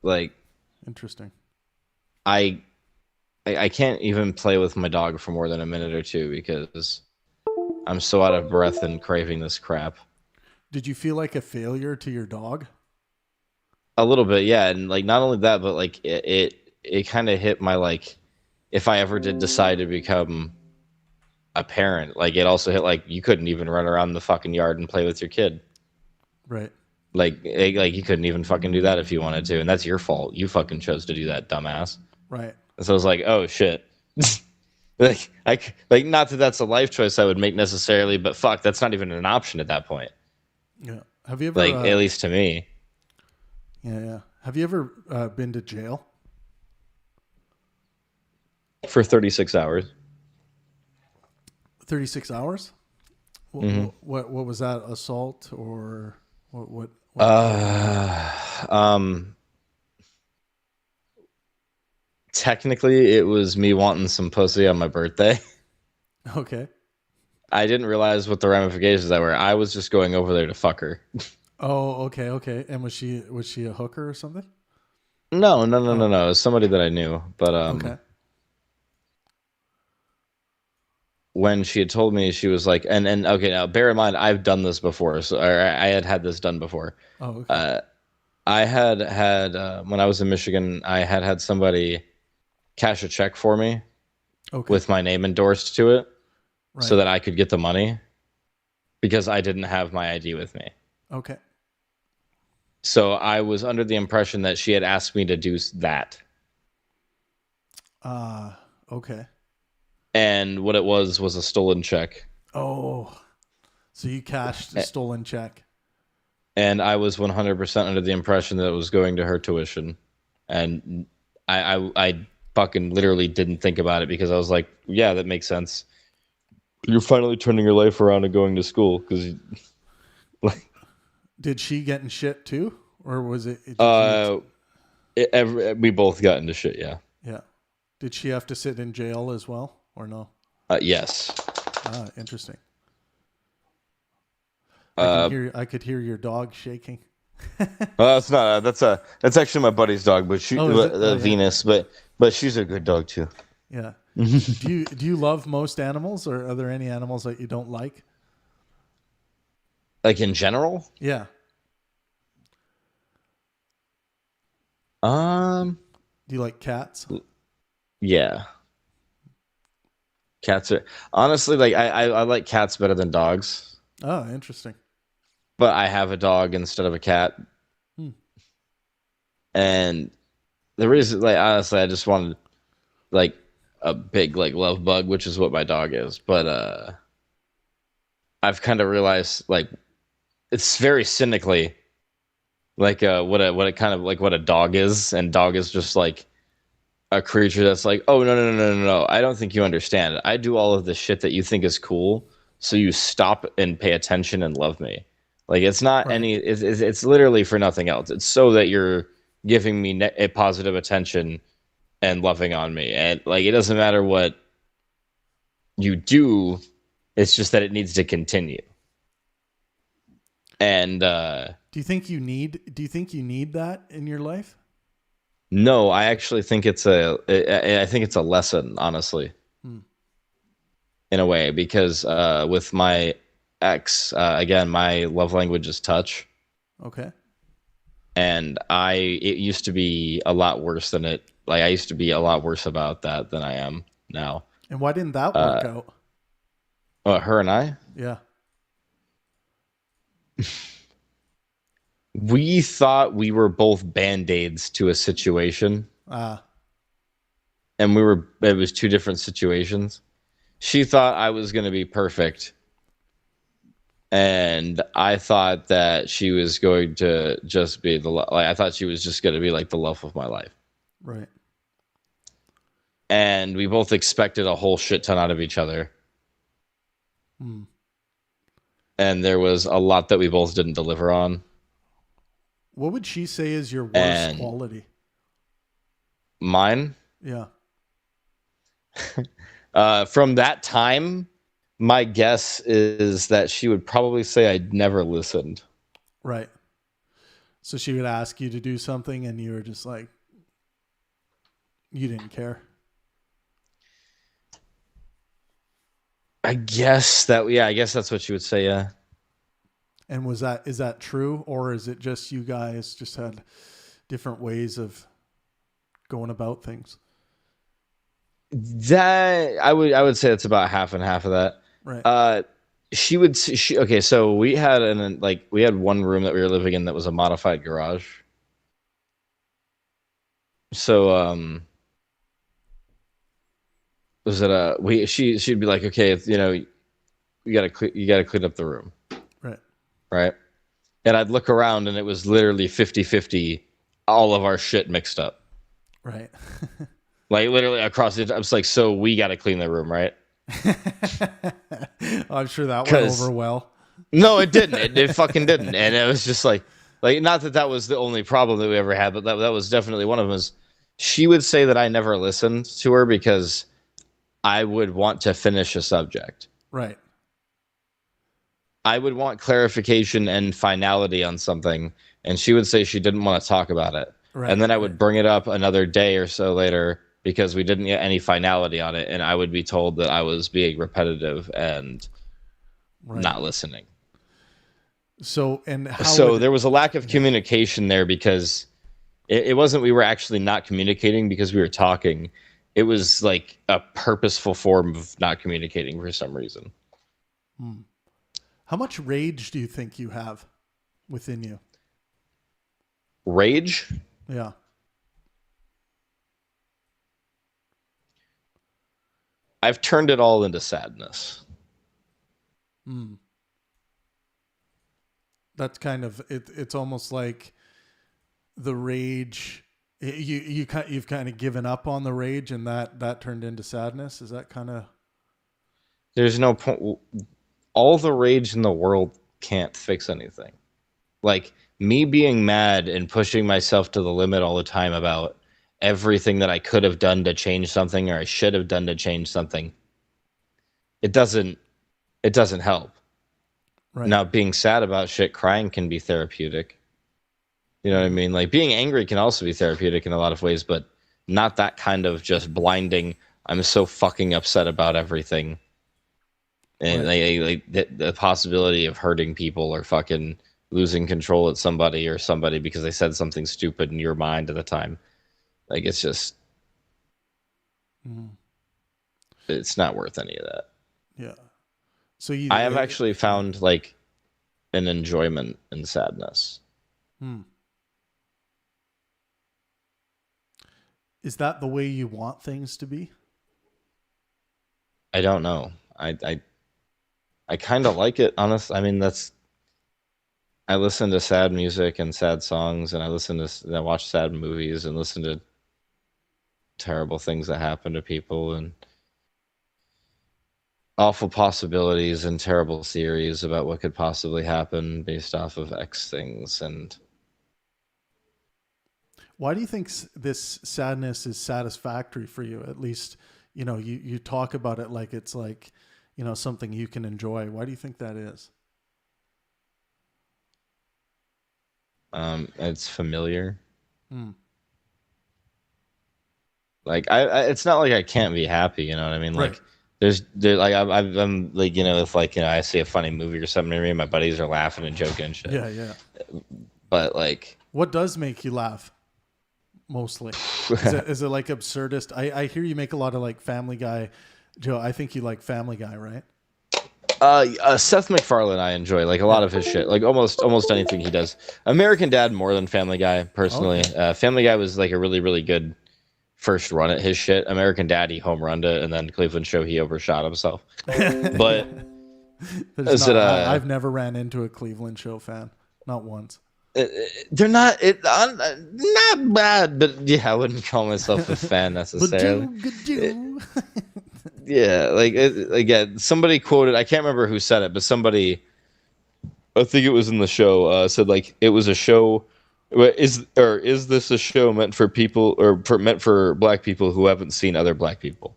Like, interesting. I can't even play with my dog for more than a minute or two because I'm so out of breath and craving this crap. Did you feel like a failure to your dog? A little bit, yeah. And like not only that, but like it kind of hit my like if I ever did decide to become a parent, like it also hit like you couldn't even run around the fucking yard and play with your kid. Right. Like you couldn't even fucking do that if you wanted to, and that's your fault. You fucking chose to do that, dumbass. Right. And so I was like, oh shit. like not that that's a life choice I would make necessarily, but fuck, that's not even an option at that point. Yeah. Have you ever Like at least to me. Yeah. Have you ever been to jail? For 36 hours. 36 hours? Mm-hmm. What was that? Assault or what? Technically it was me wanting some pussy on my birthday. Okay. I didn't realize what the ramifications that were. I was just going over there to fuck her. Oh, okay. And was she a hooker or something? No. It was somebody that I knew. But Okay. when she had told me, she was like, and okay, now bear in mind, I've done this before, so or I had this done before. Oh, okay. I had when I was in Michigan, I had somebody cash a check for me with my name endorsed to it, so that I could get the money because I didn't have my ID with me. Okay. So I was under the impression that she had asked me to do that. Okay. And what it was a stolen check. Oh, so you cashed a stolen check. And I was 100% under the impression that it was going to her tuition. And I fucking literally didn't think about it because I was like, yeah, that makes sense. You're finally turning your life around and going to school. Because, like, did she get in shit too? Or was it? We both got into shit, yeah. Yeah. Did she have to sit in jail as well? Or no? Yes. Interesting. I could hear your dog shaking. Well, that's not. That's actually my buddy's dog, but Venus. Yeah. But she's a good dog too. Yeah. Do you love most animals, or are there any animals that you don't like? Like in general? Yeah. Do you like cats? Yeah. Cats are honestly like I like cats better than dogs. Oh, interesting. But I have a dog instead of a cat. And the reason, like, honestly, I just wanted like a big like love bug, which is what my dog is. But I've kind of realized like it's very cynically like what a dog is, and dog is just like a creature that's like, oh no, I don't think you understand. I do all of the shit that you think is cool, so you stop and pay attention and love me. Like it's not it's literally for nothing else. It's so that you're giving me a positive attention and loving on me, and like it doesn't matter what you do, it's just that it needs to continue. And do you think you need that in your life? No, I actually think it's a lesson, honestly, in a way, because with my ex, again, my love language is touch. Okay. And it used to be a lot worse than it. Like I used to be a lot worse about that than I am now. And why didn't that work out? Her and I? Yeah. We thought we were both band-aids to a situation. And it was two different situations. She thought I was going to be perfect. And I thought that she was going to just be I thought she was just going to be like the love of my life. Right. And we both expected a whole shit ton out of each other. And there was a lot that we both didn't deliver on. What would she say is your worst quality? Mine? Yeah. From that time, my guess is that she would probably say I'd never listened. Right. So she would ask you to do something and you were just like, you didn't care. I guess that's what she would say, yeah. And is that true, or is it just you guys just had different ways of going about things? That I would say it's about half and half of that. Right. Okay, so we had one room that we were living in that was a modified garage. So was it she'd be like, okay, you gotta clean up the room. Right. And I'd look around and it was literally 50-50, all of our shit mixed up. Right. Like literally across it. I was like, so we got to clean the room, right? I'm sure that went over well. No, it didn't. It fucking didn't. And it was just like not that was the only problem that we ever had, but that was definitely one of them. She would say that I never listened to her because I would want to finish a subject. Right. I would want clarification and finality on something, and she would say she didn't want to talk about it. Right, and then I would bring it up another day or so later because we didn't get any finality on it, and I would be told that I was being repetitive and not listening. So there was a lack of communication there because it wasn't we were actually not communicating because we were talking. It was like a purposeful form of not communicating for some reason. How much rage do you think you have within you? Rage? Yeah. I've turned it all into sadness. That's kind of it. It's almost like the rage. You've kind of given up on the rage, and that turned into sadness. Is that kind of? There's no point. All the rage in the world can't fix anything. Like me being mad and pushing myself to the limit all the time about everything that I could have done to change something or I should have done to change something. It doesn't help. Right. Now, being sad about shit, crying can be therapeutic. You know what I mean? Like being angry can also be therapeutic in a lot of ways, but not that kind of just blinding. I'm so fucking upset about everything. And the possibility of hurting people or fucking losing control at somebody or somebody because they said something stupid in your mind at the time. Like it's just, it's not worth any of that. Yeah. So I have actually found like an enjoyment in sadness. Is that the way you want things to be? I don't know. I kind of like it, honestly. I mean, I listen to sad music and sad songs, and I watch sad movies and listen to terrible things that happen to people and awful possibilities and terrible theories about what could possibly happen based off of X things. And why do you think this sadness is satisfactory for you? At least, you talk about it like it's like, something you can enjoy. Why do you think that is? It's familiar. Like it's not like I can't be happy. You know what I mean? Right. Like I'm like, if like, I see a funny movie or something, me and my buddies are laughing and joking and shit. Yeah. But like, what does make you laugh? Mostly, is it like absurdist? I hear you make a lot of like Family Guy. Joe, I think you like Family Guy, right? Seth MacFarlane, I enjoy like a lot of his shit, like almost anything he does. American Dad more than Family Guy, personally. Okay. Family Guy was like a really, really good first run at his shit. American Dad, he home runned it, and then Cleveland Show, he overshot himself. But I've never ran into a Cleveland Show fan, not once. They're not bad, but yeah, I wouldn't call myself a fan necessarily. Yeah, like again, somebody quoted, I can't remember who said it, but somebody, I think it was in the show, said like it was a show. Is this a show meant for people or meant for black people who haven't seen other black people?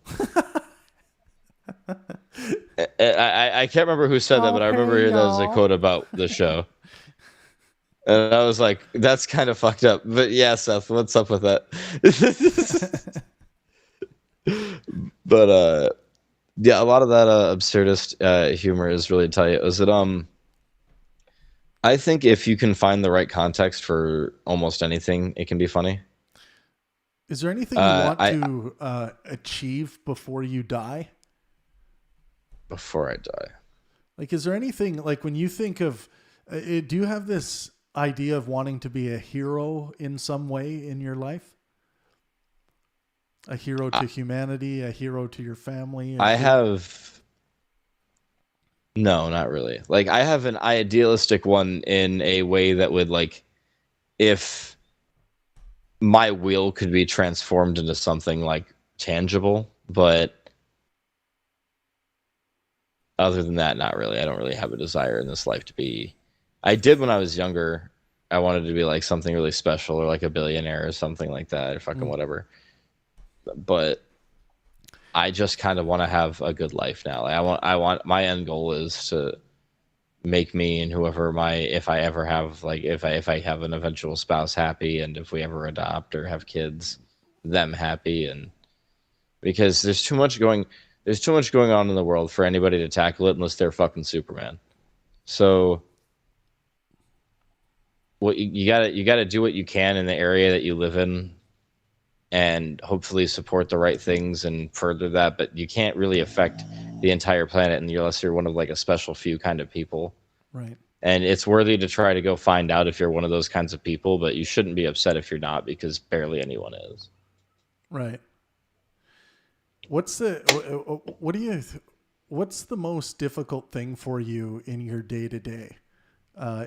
I can't remember who said that, but I remember that was a quote about the show. And I was like, that's kind of fucked up. But yeah, Seth, what's up with that? But yeah, a lot of that absurdist humor is really tight. Was it I think if you can find the right context for almost anything, it can be funny. Is there anything you want to achieve before you die? Before I die. Like, is there anything, like when you think of, do you have this idea of wanting to be a hero in some way in your life? A hero to humanity, a hero to your family? No, not really. Like, I have an idealistic one in a way that would, like, if my will could be transformed into something, like, tangible, but other than that, not really. I don't really have a desire in this life to be... I did when I was younger. I wanted to be, like, something really special, or, like, a billionaire or something like that, or fucking whatever. But I just kind of want to have a good life now. Like, I want my end goal is to make me and whoever if I ever have, like, if I have an eventual spouse happy, and if we ever adopt or have kids, them happy. And because there's too much going on in the world for anybody to tackle it unless they're fucking Superman. So what you gotta do what you can in the area that you live in, and hopefully support the right things and further that, but you can't really affect the entire planet unless you're one of, like, a special few kind of people. Right. And it's worthy to try to go find out if you're one of those kinds of people, but you shouldn't be upset if you're not, because barely anyone is. Right. What's the most difficult thing for you in your day to day?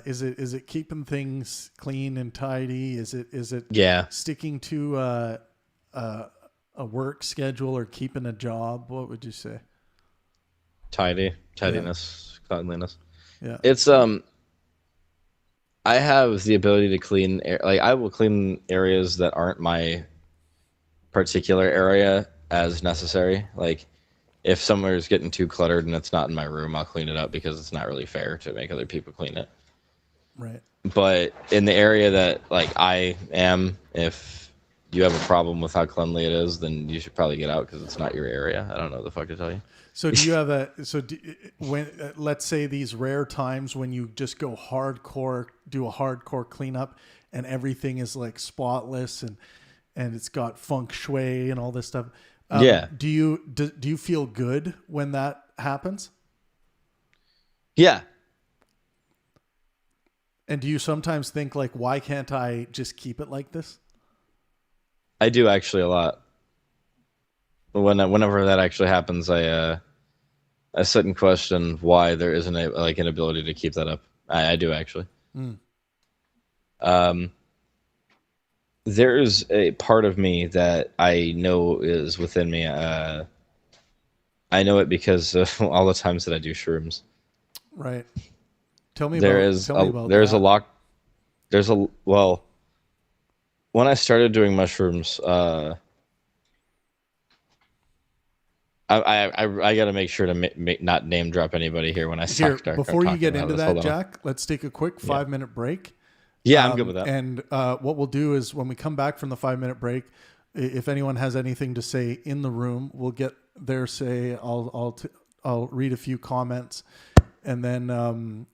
Is it keeping things clean and tidy? Is it sticking to a work schedule or keeping a job? What would you say? Tidiness, cleanliness. Yeah. It's I have the ability to clean I will clean areas that aren't my particular area as necessary. Like, if somewhere is getting too cluttered and it's not in my room, I'll clean it up, because it's not really fair to make other people clean it. Right. But in the area that, like, I am, if you have a problem with how cleanly it is, then you should probably get out, because it's not your area. I don't know what the fuck to tell you. So do you have when let's say these rare times when you just go hardcore, do a hardcore cleanup, and everything is, like, spotless and it's got feng shui and all this stuff. Do you feel good when that happens? Yeah. And do you sometimes think, like, why can't I just keep it like this? I do, actually, a lot. Whenever that actually happens, I sit and question why there isn't an ability to keep that up. I do, actually. There's a part of me that I know is within me. I know it because of all the times that I do shrooms. Right. Tell me about that. When I started doing mushrooms, I got to make sure to not name drop anybody here when I start. Before you get into that, Jack, let's take a quick 5-minute break. Yeah, I'm good with that. And what we'll do is, when we come back from the 5-minute break, if anyone has anything to say in the room, we'll get their say. I'll read a few comments, and then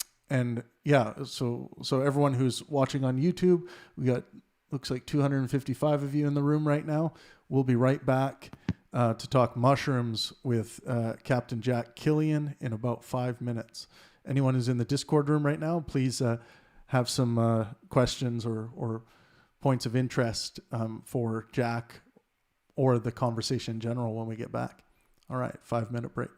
so everyone who's watching on YouTube, we got, looks like 255 of you in the room right now. We'll be right back to talk mushrooms with Captain Jack Killian in about 5 minutes. Anyone who's in the Discord room right now, please have some questions or points of interest for Jack or the conversation in general when we get back. All right, 5-minute break.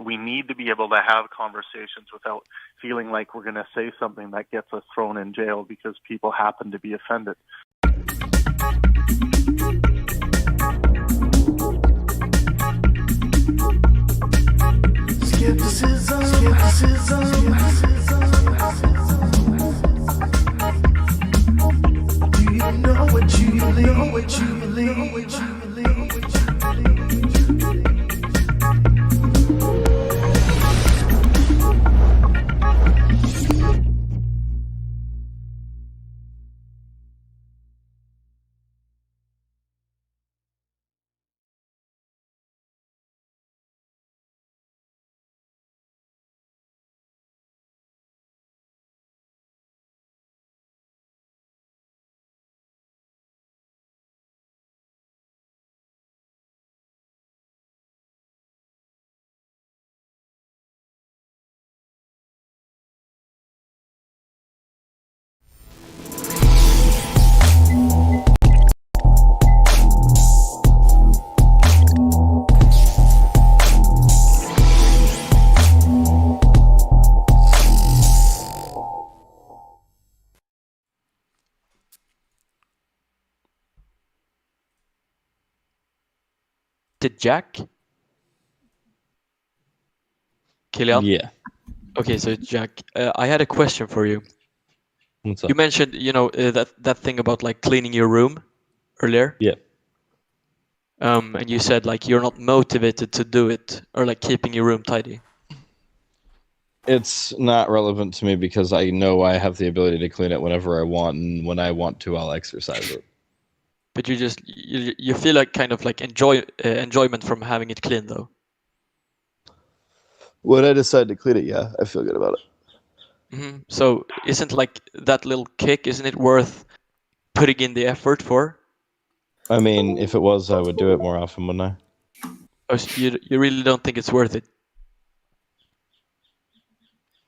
We need to be able to have conversations without feeling like we're going to say something that gets us thrown in jail because people happen to be offended. Skepticism. Do you know what you believe? it Jack? Killian? Yeah. Okay, so it's Jack. I had a question for you. What's You up? mentioned, that thing about like cleaning your room earlier. Yeah. And you said like you're not motivated to do it, or like keeping your room tidy. It's not relevant to me because I know I have the ability to clean it whenever I want, and when I want to, I'll exercise it. But you feel like kind of like enjoyment from having it clean though. When I decide to clean it, yeah, I feel good about it. So isn't like that little kick, isn't it worth putting in the effort for? I mean, if it was, I would do it more often, wouldn't I? Or you really don't think it's worth it?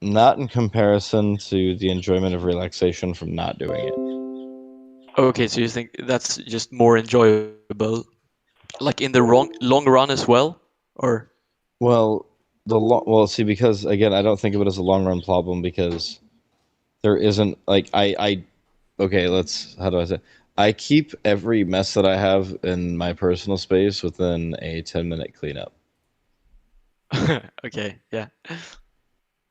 Not in comparison to the enjoyment of relaxation from not doing it. Okay, so you think that's just more enjoyable, like in the long run as well, or? Well, see, because again, I don't think of it as a long run problem because there isn't like okay, how do I say? I keep every mess that I have in my personal space within a 10-minute cleanup. Okay, yeah.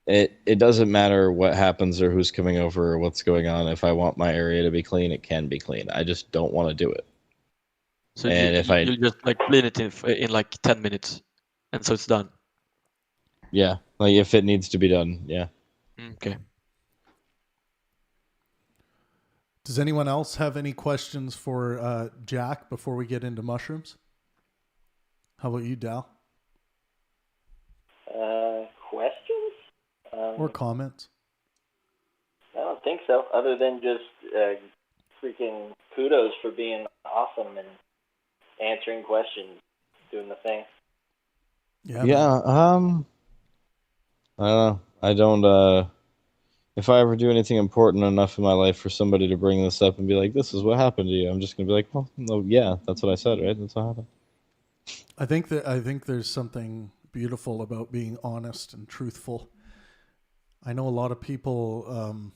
It doesn't matter what happens or who's coming over or what's going on. If I want my area to be clean, it can be clean. I just don't want to do it. So And you just like clean it in like 10 minutes, and so it's done. Yeah, like if it needs to be done, yeah. Okay. Does anyone else have any questions for Jack before we get into mushrooms? How about you, Dal? Questions? Or comments? I don't think so, other than just freaking kudos for being awesome and answering questions, doing the thing. Yeah. Yeah, I don't know. I don't, if I ever do anything important enough in my life for somebody to bring this up and be like, this is what happened to you, I'm just going to be like, well, no, yeah, that's what I said, right? That's what happened. I think there's something beautiful about being honest and truthful. I know a lot of people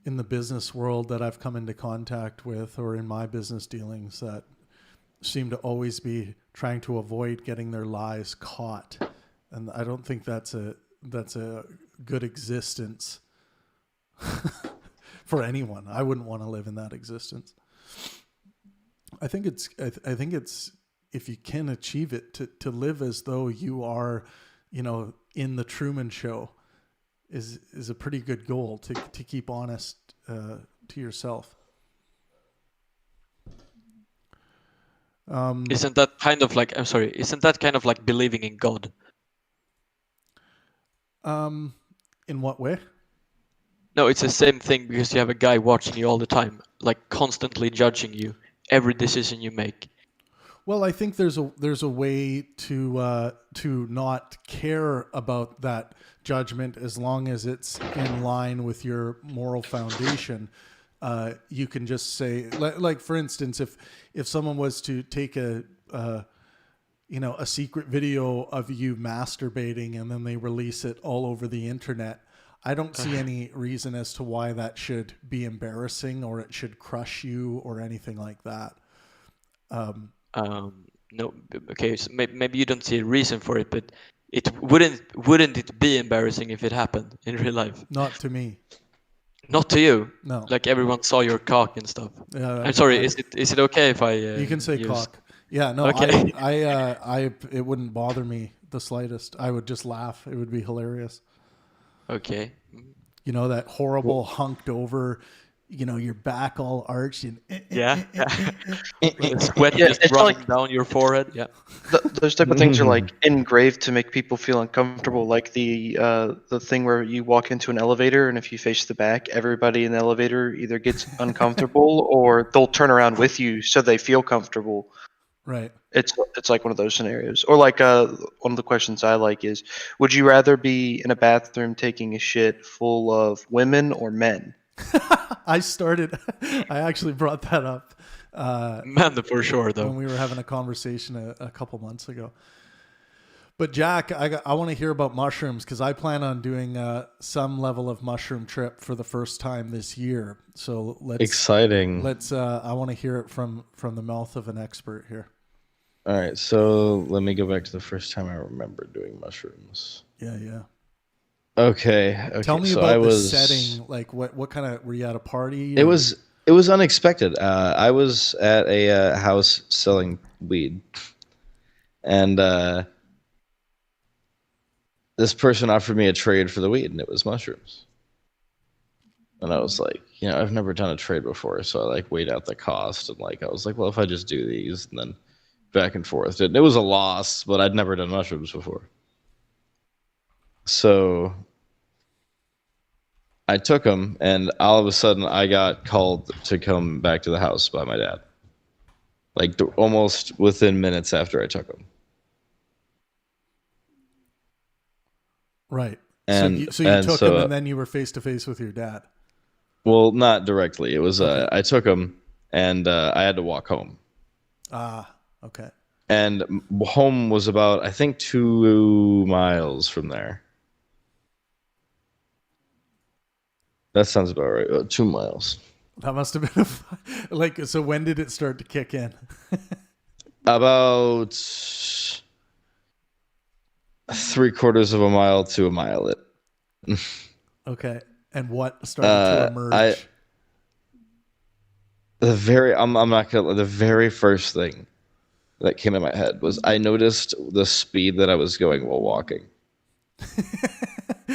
in the business world that I've come into contact with, or in my business dealings, that seem to always be trying to avoid getting their lies caught, and I don't think that's a good existence for anyone. I wouldn't want to live in that existence. I think it's if you can achieve it, to live as though you are, in the Truman Show is a pretty good goal to keep honest to yourself. Isn't that kind of like, I'm sorry, isn't that kind of like believing in God? In what way? No, it's the same thing, because you have a guy watching you all the time, like constantly judging you, every decision you make. Well, I think there's a way to not care about that judgment as long as it's in line with your moral foundation. You can just say, like for instance, if someone was to take a secret video of you masturbating and then they release it all over the internet, I don't see any reason as to why that should be embarrassing or it should crush you or anything like that. No, okay, so maybe you don't see a reason for it, but wouldn't it be embarrassing if it happened in real life? Not to me. Not to you. No. Like everyone saw your cock and stuff. I'm sorry. Is it okay if I? You can say use... cock. Yeah. No. Okay. I it wouldn't bother me the slightest. I would just laugh. It would be hilarious. Okay. That horrible hunked over, your back all arched and yeah. Sweat just running down your forehead. Yeah. Those type of things are like engraved to make people feel uncomfortable. Like the thing where you walk into an elevator and if you face the back, everybody in the elevator either gets uncomfortable or they'll turn around with you so they feel comfortable. Right. It's like one of those scenarios. Or like one of the questions I like is, would you rather be in a bathroom taking a shit full of women or men? I actually brought that up. Men for sure, though. When we were having a conversation a couple months ago. But Jack, I want to hear about mushrooms because I plan on doing some level of mushroom trip for the first time this year. So exciting. I want to hear it from the mouth of an expert here. All right, so let me go back to the first time I remember doing mushrooms. Yeah. Okay. Tell me so about I the was, setting. Like, what kind of, were you at a party? It or- was unexpected. I was at a house selling weed, and this person offered me a trade for the weed, and it was mushrooms. And I was like, I've never done a trade before, so I like weighed out the cost, and like I was like, well, if I just do these, and then back and forth, it was a loss, but I'd never done mushrooms before. So I took them, and all of a sudden, I got called to come back to the house by my dad. Like almost within minutes after I took them. Right. And so you took him, and then you were face to face with your dad. Well, not directly. It was I took them, and I had to walk home. Ah, okay. And home was about, I think, 2 miles from there. That sounds about right. 2 miles. That must have been like. So when did it start to kick in? About 3/4 of a mile to a mile. Okay, and what started to emerge? The very first thing that came in my head was I noticed the speed that I was going while walking.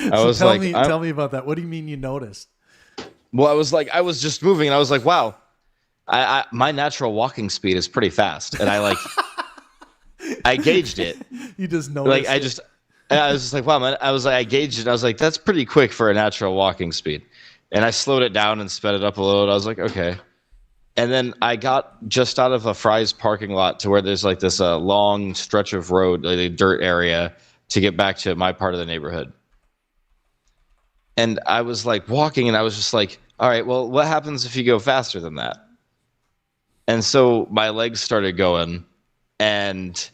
Tell me about that. What do you mean you noticed? Well, I was just moving, and I was like, wow, my natural walking speed is pretty fast, and I gauged it. You just noticed. I was just like, wow, man. I gauged it. And I was like, that's pretty quick for a natural walking speed, and I slowed it down and sped it up a little. And I was like, okay. And then I got just out of a Fry's parking lot to where there's like this long stretch of road, like a dirt area, to get back to my part of the neighborhood. And I was like walking, and I was just like, all right, well, what happens if you go faster than that? And so my legs started going, and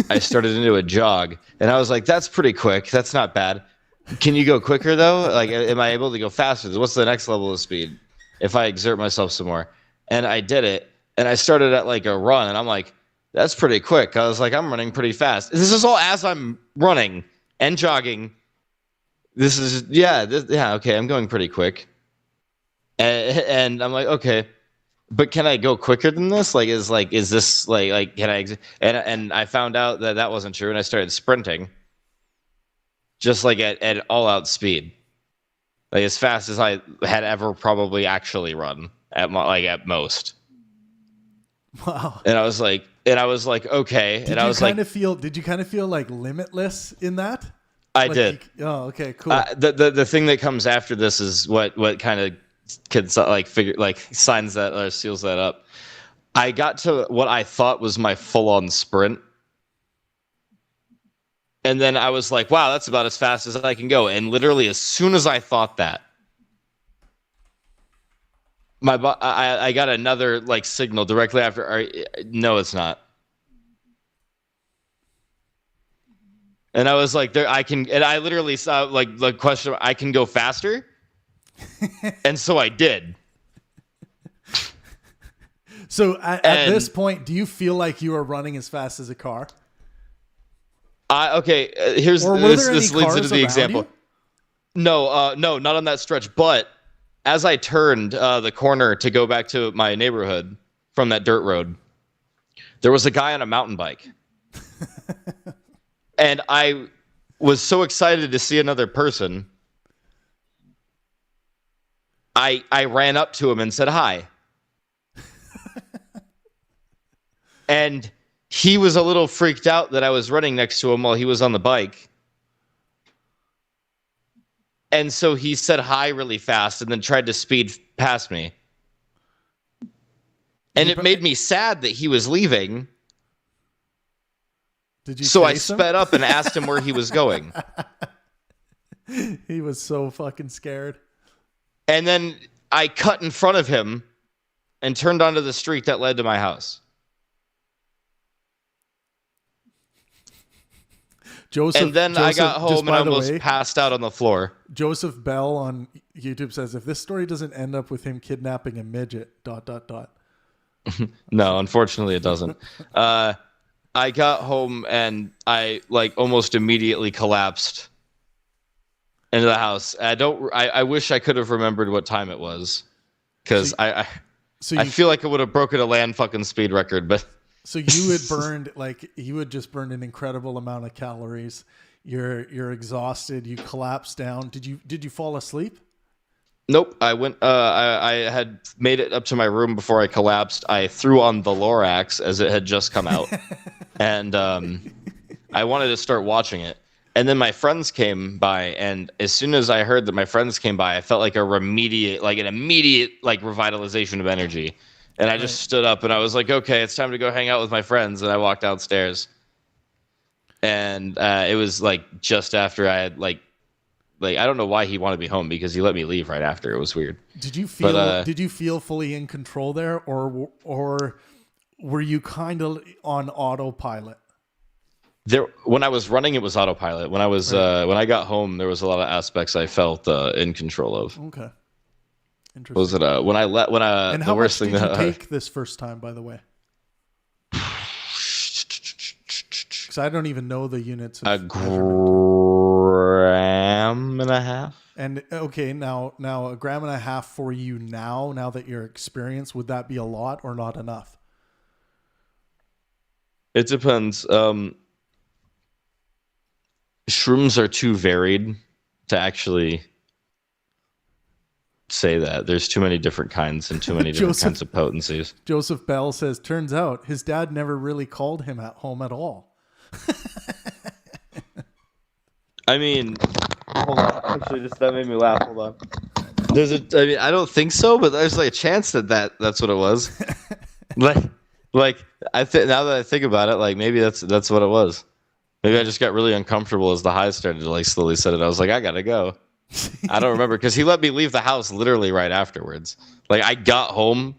I started into a jog, and I was like, that's pretty quick. That's not bad. Can you go quicker though? Like, am I able to go faster? What's the next level of speed if I exert myself some more? And I did it, and I started at like a run, and I'm like, that's pretty quick. I was like, I'm running pretty fast. This is all as I'm running and jogging. Okay, I'm going pretty quick. And I'm like, okay, but can I go quicker than this? Is this can I? And I found out that wasn't true, and I started sprinting, just like at all out speed, like as fast as I had ever probably actually run at most. Wow. And I was like, okay. Did you kind of feel like limitless in that? I did. Okay, cool. The thing that comes after this is what kind of kids signs that or seals that up. I got to what I thought was my full-on sprint, and then I was like, "Wow, that's about as fast as I can go." And literally, as soon as I thought that, I got another signal directly after. No, it's not. And I was like, and I literally saw the question, I can go faster? And so I did. So at this point, do you feel like you are running as fast as a car? Here's this leads into the example. No, not on that stretch. But as I turned the corner to go back to my neighborhood from that dirt road, there was a guy on a mountain bike. And I was so excited to see another person. I ran up to him and said hi. And he was a little freaked out that I was running next to him while he was on the bike. And so he said hi really fast and then tried to speed past me. And it made me sad that he was leaving. Did you So I chase him? sped up and asked him where he was going. He was so fucking scared. And then I cut in front of him and turned onto the street that led to my house. And then I got home and almost passed out on the floor. Joseph Bell on YouTube says, if this story doesn't end up with him kidnapping a midget, ... No, unfortunately it doesn't. I got home and I like almost immediately collapsed into the house. I wish I could have remembered what time it was, because I feel like it would have broken a land fucking speed record. But so you had just burned an incredible amount of calories. You're exhausted. You collapsed down. Did you fall asleep? Nope. I went. I had made it up to my room before I collapsed. I threw on the Lorax as it had just come out, and I wanted to start watching it. And then my friends came by, and as soon as I heard that my friends came by, I felt like an immediate revitalization of energy. And I just stood up and I was like, okay, it's time to go hang out with my friends. And I walked downstairs. And it was like just after I had like I don't know why he wanted me home, because he let me leave right after. It was weird. Did you feel fully in control there, or were you kind of on autopilot? When I was running, it was autopilot. When I was when I got home, there was a lot of aspects I felt in control of. Okay, interesting. Was it and how much did you take this first time, by the way? Because I don't even know the units. A gram and a half. And okay, now a gram and a half for you now that you're experienced, would that be a lot or not enough? It depends. Shrooms are too varied to actually say that. There's too many different kinds and too many different kinds of potencies. Joseph Bell says, turns out his dad never really called him at home at all. I mean, hold on. Actually, that made me laugh. Hold on. I don't think so, but there's like a chance that's what it was. Now that I think about it, like maybe that's what it was. Maybe I just got really uncomfortable as the highs started to like slowly set it. I was like, I gotta go. I don't remember, because he let me leave the house literally right afterwards. Like I got home,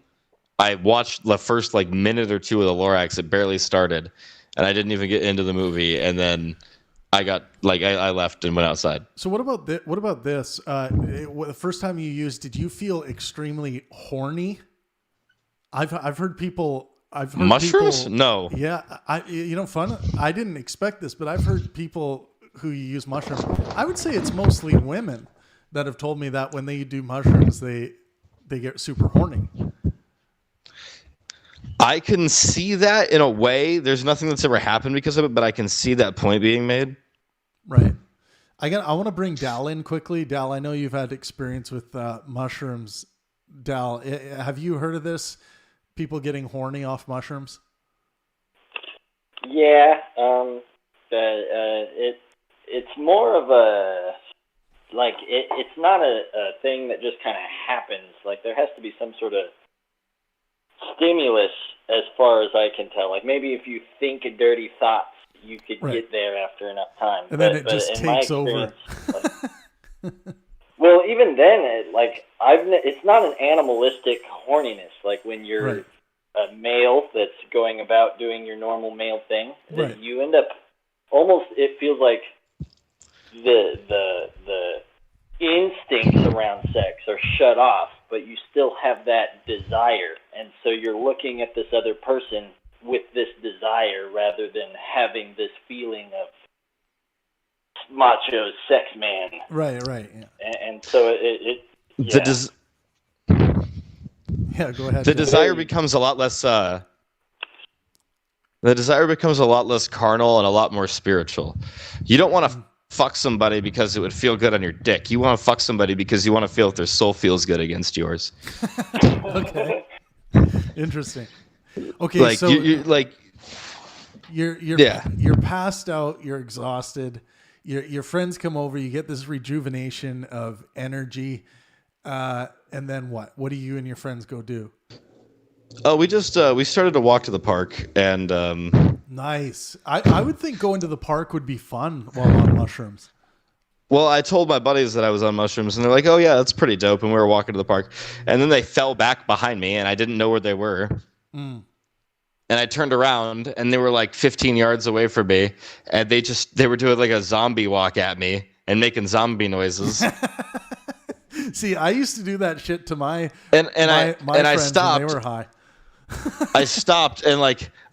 I watched the first like minute or two of the Lorax. It barely started, and I didn't even get into the movie. And then I got I left and went outside. So what about this? The first time you used, did you feel extremely horny? I've heard people. Mushrooms? No. Yeah, fun. I didn't expect this, but I've heard people who use mushrooms. I would say it's mostly women that have told me that when they do mushrooms, they get super horny. I can see that in a way. There's nothing that's ever happened because of it, but I can see that point being made. Right. I want to bring Dal in quickly. Dal, I know you've had experience with mushrooms. Dal, have you heard of this? People getting horny off mushrooms? Yeah, it's more of a it's not a thing that just kind of happens. Like there has to be some sort of stimulus, as far as I can tell. Like maybe if you think dirty thoughts, you could get there after enough time. And then it just takes over. Well, even then, it's not an animalistic horniness. Like when you're a male that's going about doing your normal male thing, that you end up almost. It feels like the instincts around sex are shut off, but you still have that desire, and so you're looking at this other person with this desire rather than having this feeling of macho sex man. Right, yeah. And so yeah, go ahead. The desire becomes a lot less carnal and a lot more spiritual. You don't want to fuck somebody because it would feel good on your dick. You want to fuck somebody because you want to feel if their soul feels good against yours. Okay. Interesting. Okay, so you're passed out, you're exhausted. Your friends come over, you get this rejuvenation of energy, and then what? What do you and your friends go do? Oh, we started to walk to the park, and nice. I would think going to the park would be fun while on mushrooms. Well, I told my buddies that I was on mushrooms, and they're like, "Oh yeah, that's pretty dope." And we were walking to the park, and then they fell back behind me, and I didn't know where they were. And I turned around, and they were like 15 yards away from me, and they were doing like a zombie walk at me and making zombie noises. See, I used to do that shit to my friends I stopped. When they were high. I stopped and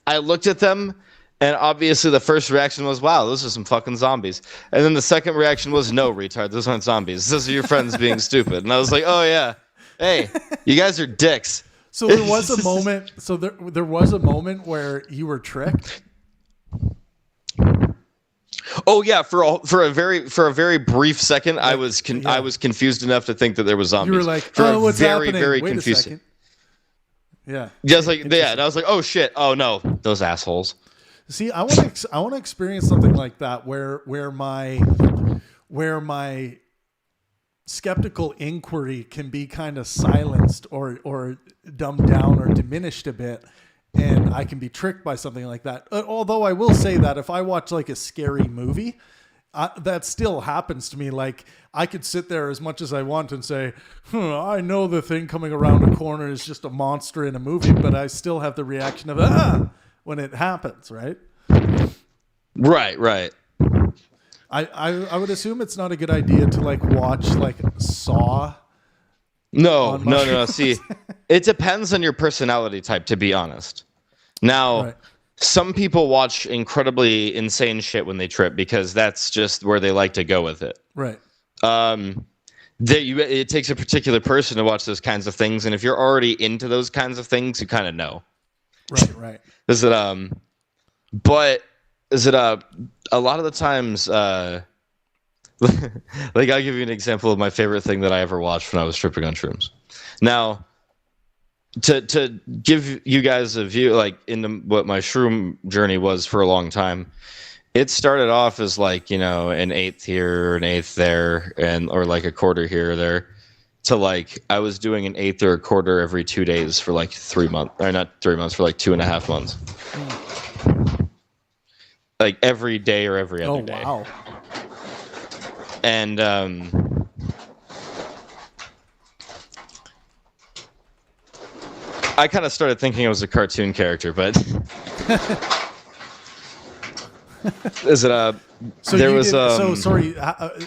I looked at them, And obviously the first reaction was, wow, those are some fucking zombies. And then the second reaction was, no, retard, those aren't zombies. Those are your friends being stupid. And I was like, oh yeah, hey, you guys are dicks. So there was a moment. So there was a moment where you were tricked. Oh yeah, for a very brief second, I was confused enough to think that there was zombies. You were like, for oh, what's happening? Very Wait confused. a second. Yeah. Just like yeah, and I was like, oh shit, oh no, those assholes. See, I want to experience something like that where my skeptical inquiry can be kind of silenced or dumbed down or diminished a bit, and I can be tricked by something like that. Although I will say that if I watch like a scary movie, that still happens to me. Like I could sit there as much as I want and say, I know the thing coming around the corner is just a monster in a movie, but I still have the reaction of when it happens, right? Right. I would assume it's not a good idea to like watch like Saw. No. See, it depends on your personality type, to be honest. Now, Right. Some people watch incredibly insane shit when they trip because that's just where they like to go with it. Right. It takes a particular person to watch those kinds of things, and if you're already into those kinds of things, you kind of know. Right. But is it a lot of the times like I'll give you an example of my favorite thing that I ever watched when I was tripping on shrooms. Now, to give you guys a view like into what my shroom journey was for a long time, it started off as like, an eighth here, an eighth there, or like a quarter here or there, to like I was doing an eighth or a quarter every 2 days for like 3 months, or not 3 months, for like 2.5 months. Like every day or every other day. Oh, wow. And I kind of started thinking I was a cartoon character, but is it So there you was did, so sorry.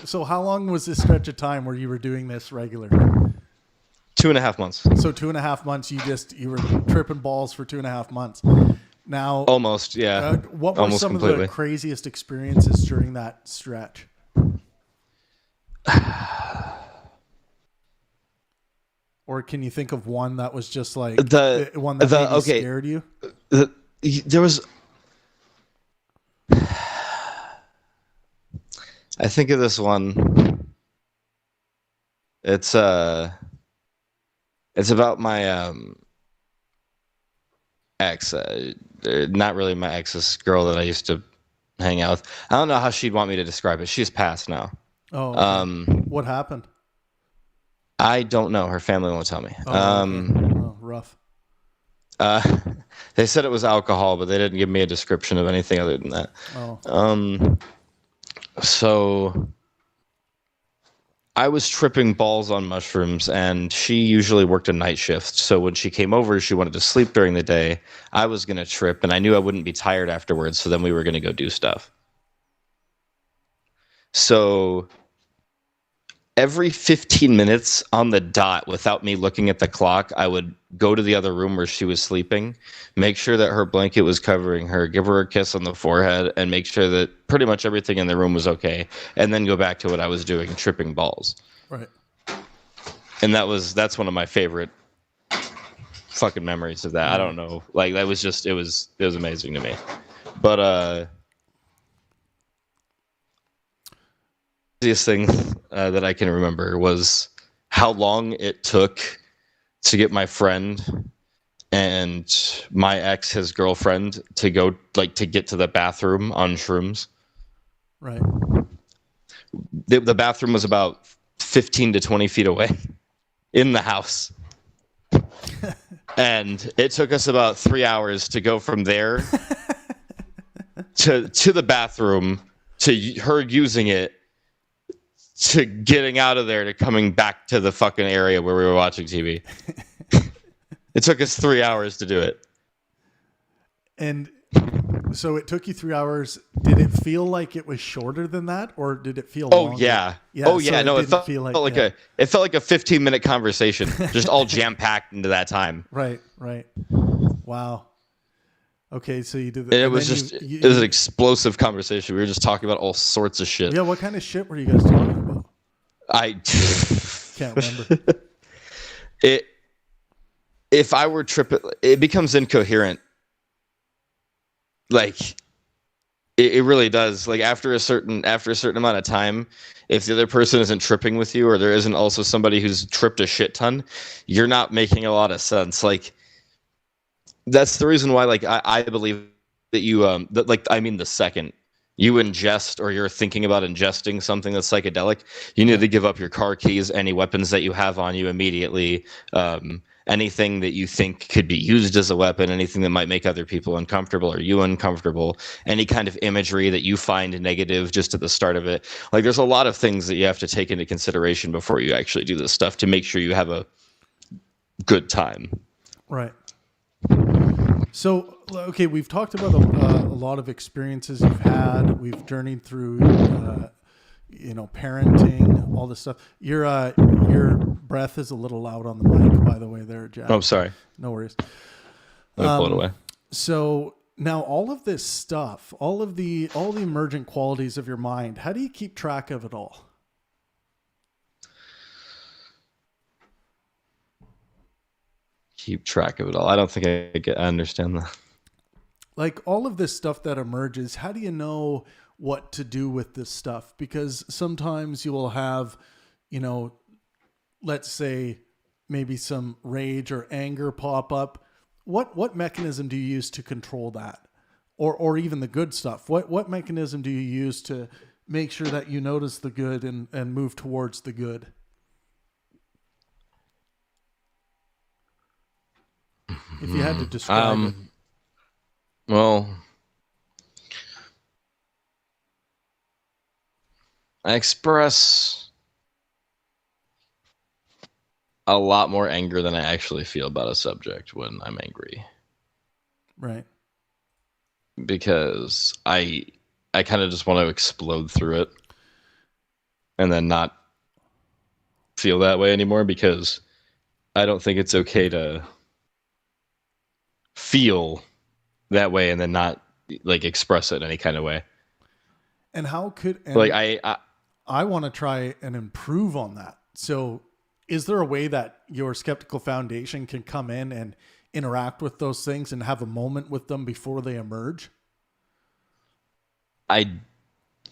So how long was this stretch of time where you were doing this regularly? 2.5 months. So 2.5 months. You were tripping balls for 2.5 months. Now, Almost, yeah. What were Almost some completely. of the craziest experiences during that stretch? Or can you think of one that was just like one that maybe scared you? There was. I think of this one. It's about my ex. Not really my ex, this girl that I used to hang out with. I don't know how she'd want me to describe it. She's passed now. Oh, okay. What happened? I don't know. Her family won't tell me. Oh, rough. They said it was alcohol, but they didn't give me a description of anything other than that. Oh. So I was tripping balls on mushrooms, and she usually worked a night shift. So when she came over, she wanted to sleep during the day. I was going to trip, and I knew I wouldn't be tired afterwards, so then we were going to go do stuff. So every 15 minutes on the dot, without me looking at the clock, I would go to the other room where she was sleeping, make sure that her blanket was covering her, give her a kiss on the forehead, and make sure that pretty much everything in the room was okay, and then go back to what I was doing, tripping balls. Right. And that's one of my favorite fucking memories of that. I don't know. Like that was just it was amazing to me. But the easiest thing that I can remember was how long it took to get my friend and my ex, his girlfriend, to go to get to the bathroom on shrooms. Right. The bathroom was about 15 to 20 feet away in the house. And it took us about 3 hours to go from there to the bathroom, to her using it, to getting out of there, to coming back to the fucking area where we were watching TV. It took us 3 hours to do it. And so it took you 3 hours. Did it feel like it was shorter than that, or did it feel longer? Yeah. So No, it felt like a 15-minute conversation, just all jam-packed into that time. Right. Wow. Okay, so you did that. It was just it was an explosive conversation. We were just talking about all sorts of shit. Yeah, what kind of shit were you guys talking about? I Can't remember. If I were tripping, it becomes incoherent. Like it really does. Like after a certain amount of time, if the other person isn't tripping with you, or there isn't also somebody who's tripped a shit ton, you're not making a lot of sense. Like that's the reason why, like I believe that you the second you ingest or you're thinking about ingesting something that's psychedelic, you need to give up your car keys, any weapons that you have on you immediately, anything that you think could be used as a weapon, anything that might make other people uncomfortable or you uncomfortable, any kind of imagery that you find negative just at the start of it. Like there's a lot of things that you have to take into consideration before you actually do this stuff to make sure you have a good time. Right. So, okay, we've talked about a lot of experiences you've had. We've journeyed through, parenting, all this stuff. Your breath is a little loud on the mic, by the way, there, Jack. Oh, sorry. No worries. I'll pull it away. So now all of this stuff, all the emergent qualities of your mind, how do you keep track of it all? Keep track of it all. I don't think I understand that. Like all of this stuff that emerges, how do you know what to do with this stuff? Because sometimes you will have, let's say maybe some rage or anger pop up. What mechanism do you use to control that? Or even the good stuff? What mechanism do you use to make sure that you notice the good and move towards the good? If you had to describe it. Well, I express a lot more anger than I actually feel about a subject when I'm angry. Right. Because I kind of just want to explode through it and then not feel that way anymore, because I don't think it's okay to feel that way and then not like express it in any kind of way. And how could I want to try and improve on that. So is there a way that your Skeptical Foundation can come in and interact with those things and have a moment with them before they emerge?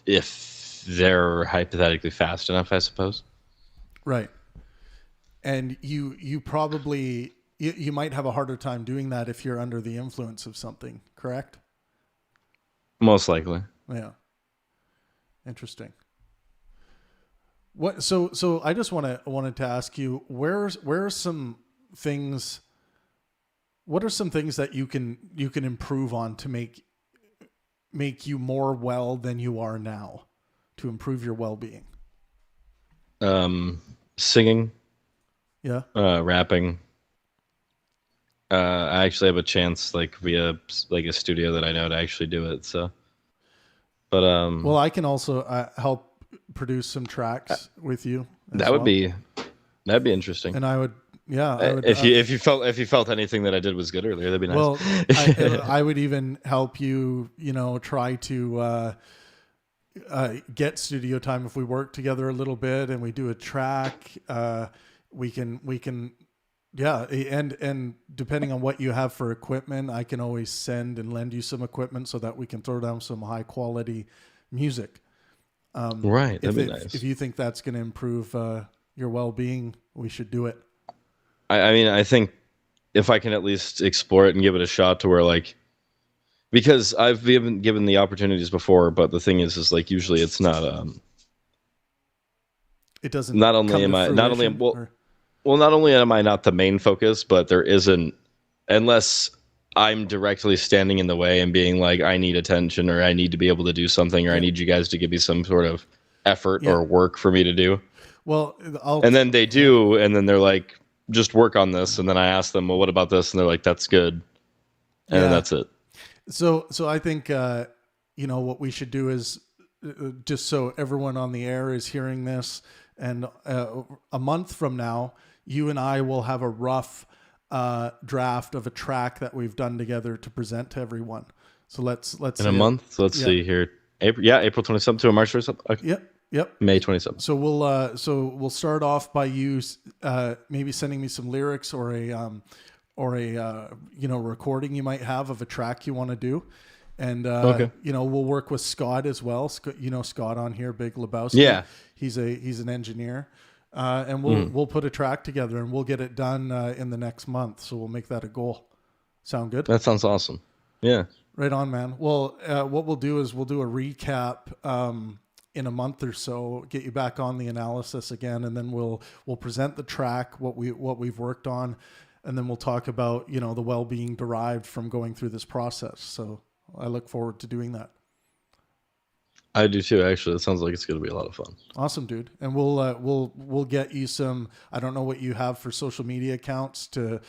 If they're hypothetically fast enough, I suppose. Right. And you probably you might have a harder time doing that if you're under the influence of something, correct? Most likely. Yeah. Interesting. What? So I just wanted to ask you, where are some things? What are some things that you can improve on to make you more well than you are now, to improve your well-being? Singing. Yeah. Rapping. I actually have a chance, like via like a studio that I know to actually do it. So, but well, I can also help produce some tracks with you. That'd be interesting. And I would, yeah. I would, if you felt anything that I did was good earlier, that'd be nice. Well, I would even help you, try to get studio time if we work together a little bit and we do a track. We can. Yeah, and depending on what you have for equipment, I can always send and lend you some equipment so that we can throw down some high quality music. Right, that'd be nice. If you think that's going to improve your well-being, we should do it. I mean, I think if I can at least explore it and give it a shot to where, like, because I've been given the opportunities before, but the thing is like usually it's not. It doesn't. Not only am I not only am I not the main focus, but there isn't, unless I'm directly standing in the way and being like, I need attention, or I need to be able to do something, or I need you guys to give me some sort of effort or work for me to do. Well, and then they do, and then they're like, just work on this. And then I ask them, well, what about this? And they're like, that's good. And then that's it. So I think, what we should do is just so everyone on the air is hearing this, and a month from now, you and I will have a rough draft of a track that we've done together to present to everyone. So let's in a month. So let's see here. April 27th to March 27th. Okay. Yep. May 27th. So we'll start off by you maybe sending me some lyrics or a recording you might have of a track you want to do. And, we'll work with Scott as well. Scott on here, Big Lebowski. Yeah. He's an engineer. And we'll put a track together and we'll get it done in the next month. So we'll make that a goal. Sound good? That sounds awesome. Yeah. Right on, man. Well, what we'll do is we'll do a recap in a month or so, get you back on the analysis again, and then we'll present the track, what we've worked on, and then we'll talk about, the well-being derived from going through this process. So I look forward to doing that. I do too, actually. It sounds like it's going to be a lot of fun. Awesome, dude. And we'll get you some, I don't know what you have for social media accounts to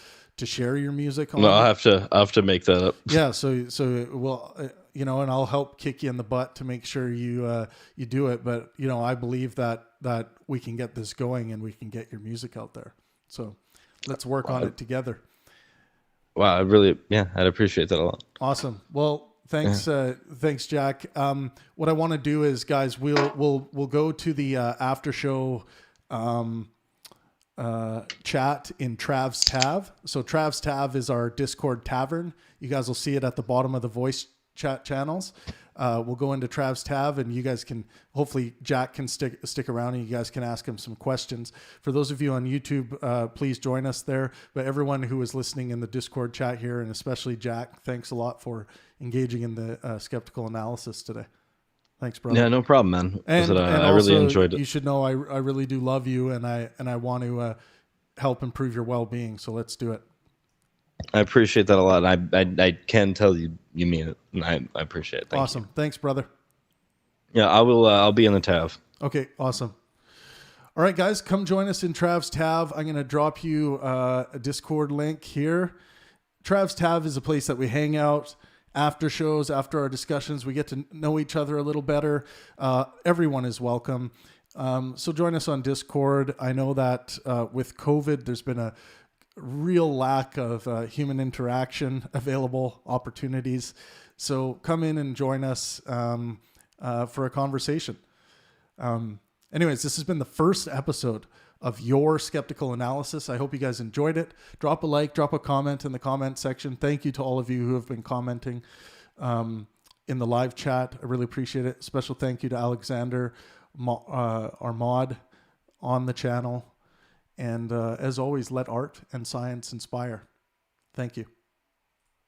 share your music on. No, I'll have to make that up. Yeah, so we'll and I'll help kick you in the butt to make sure you do it. But I believe that we can get this going and we can get your music out there. So let's work on it together. Wow, I'd appreciate that a lot. Awesome. Well, thanks, Jack. What I want to do is, guys, we'll go to the after show chat in Trav's Tav. So Trav's Tav is our Discord tavern. You guys will see it at the bottom of the voice chat channels. We'll go into Trav's Tav, and you guys can, hopefully Jack can stick around and you guys can ask him some questions. For those of you on YouTube, please join us there. But everyone who is listening in the Discord chat here, and especially Jack, thanks a lot for engaging in the skeptical analysis today. Thanks, brother. Yeah, no problem, man. And I really enjoyed it. You should know I really do love you, and I want to help improve your well-being. So let's do it. I appreciate that a lot. I can tell you mean it, and I appreciate it. Thank you. Thanks, brother. Yeah, I will. I'll be in the Tav. Okay, awesome. All right, guys, come join us in Trav's Tav. I'm going to drop you a Discord link here. Trav's Tav is a place that we hang out after shows, after our discussions. We get to know each other a little better. Everyone is welcome. So join us on Discord. I know that with COVID, there's been a real lack of human interaction, available opportunities. So come in and join us for a conversation. Anyways, this has been the first episode of your skeptical analysis. I hope you guys enjoyed it. Drop a like, drop a comment in the comment section. Thank you to all of you who have been commenting in the live chat. I really appreciate it. Special thank you to Alexander, our mod on the channel. And as always, let art and science inspire. Thank you.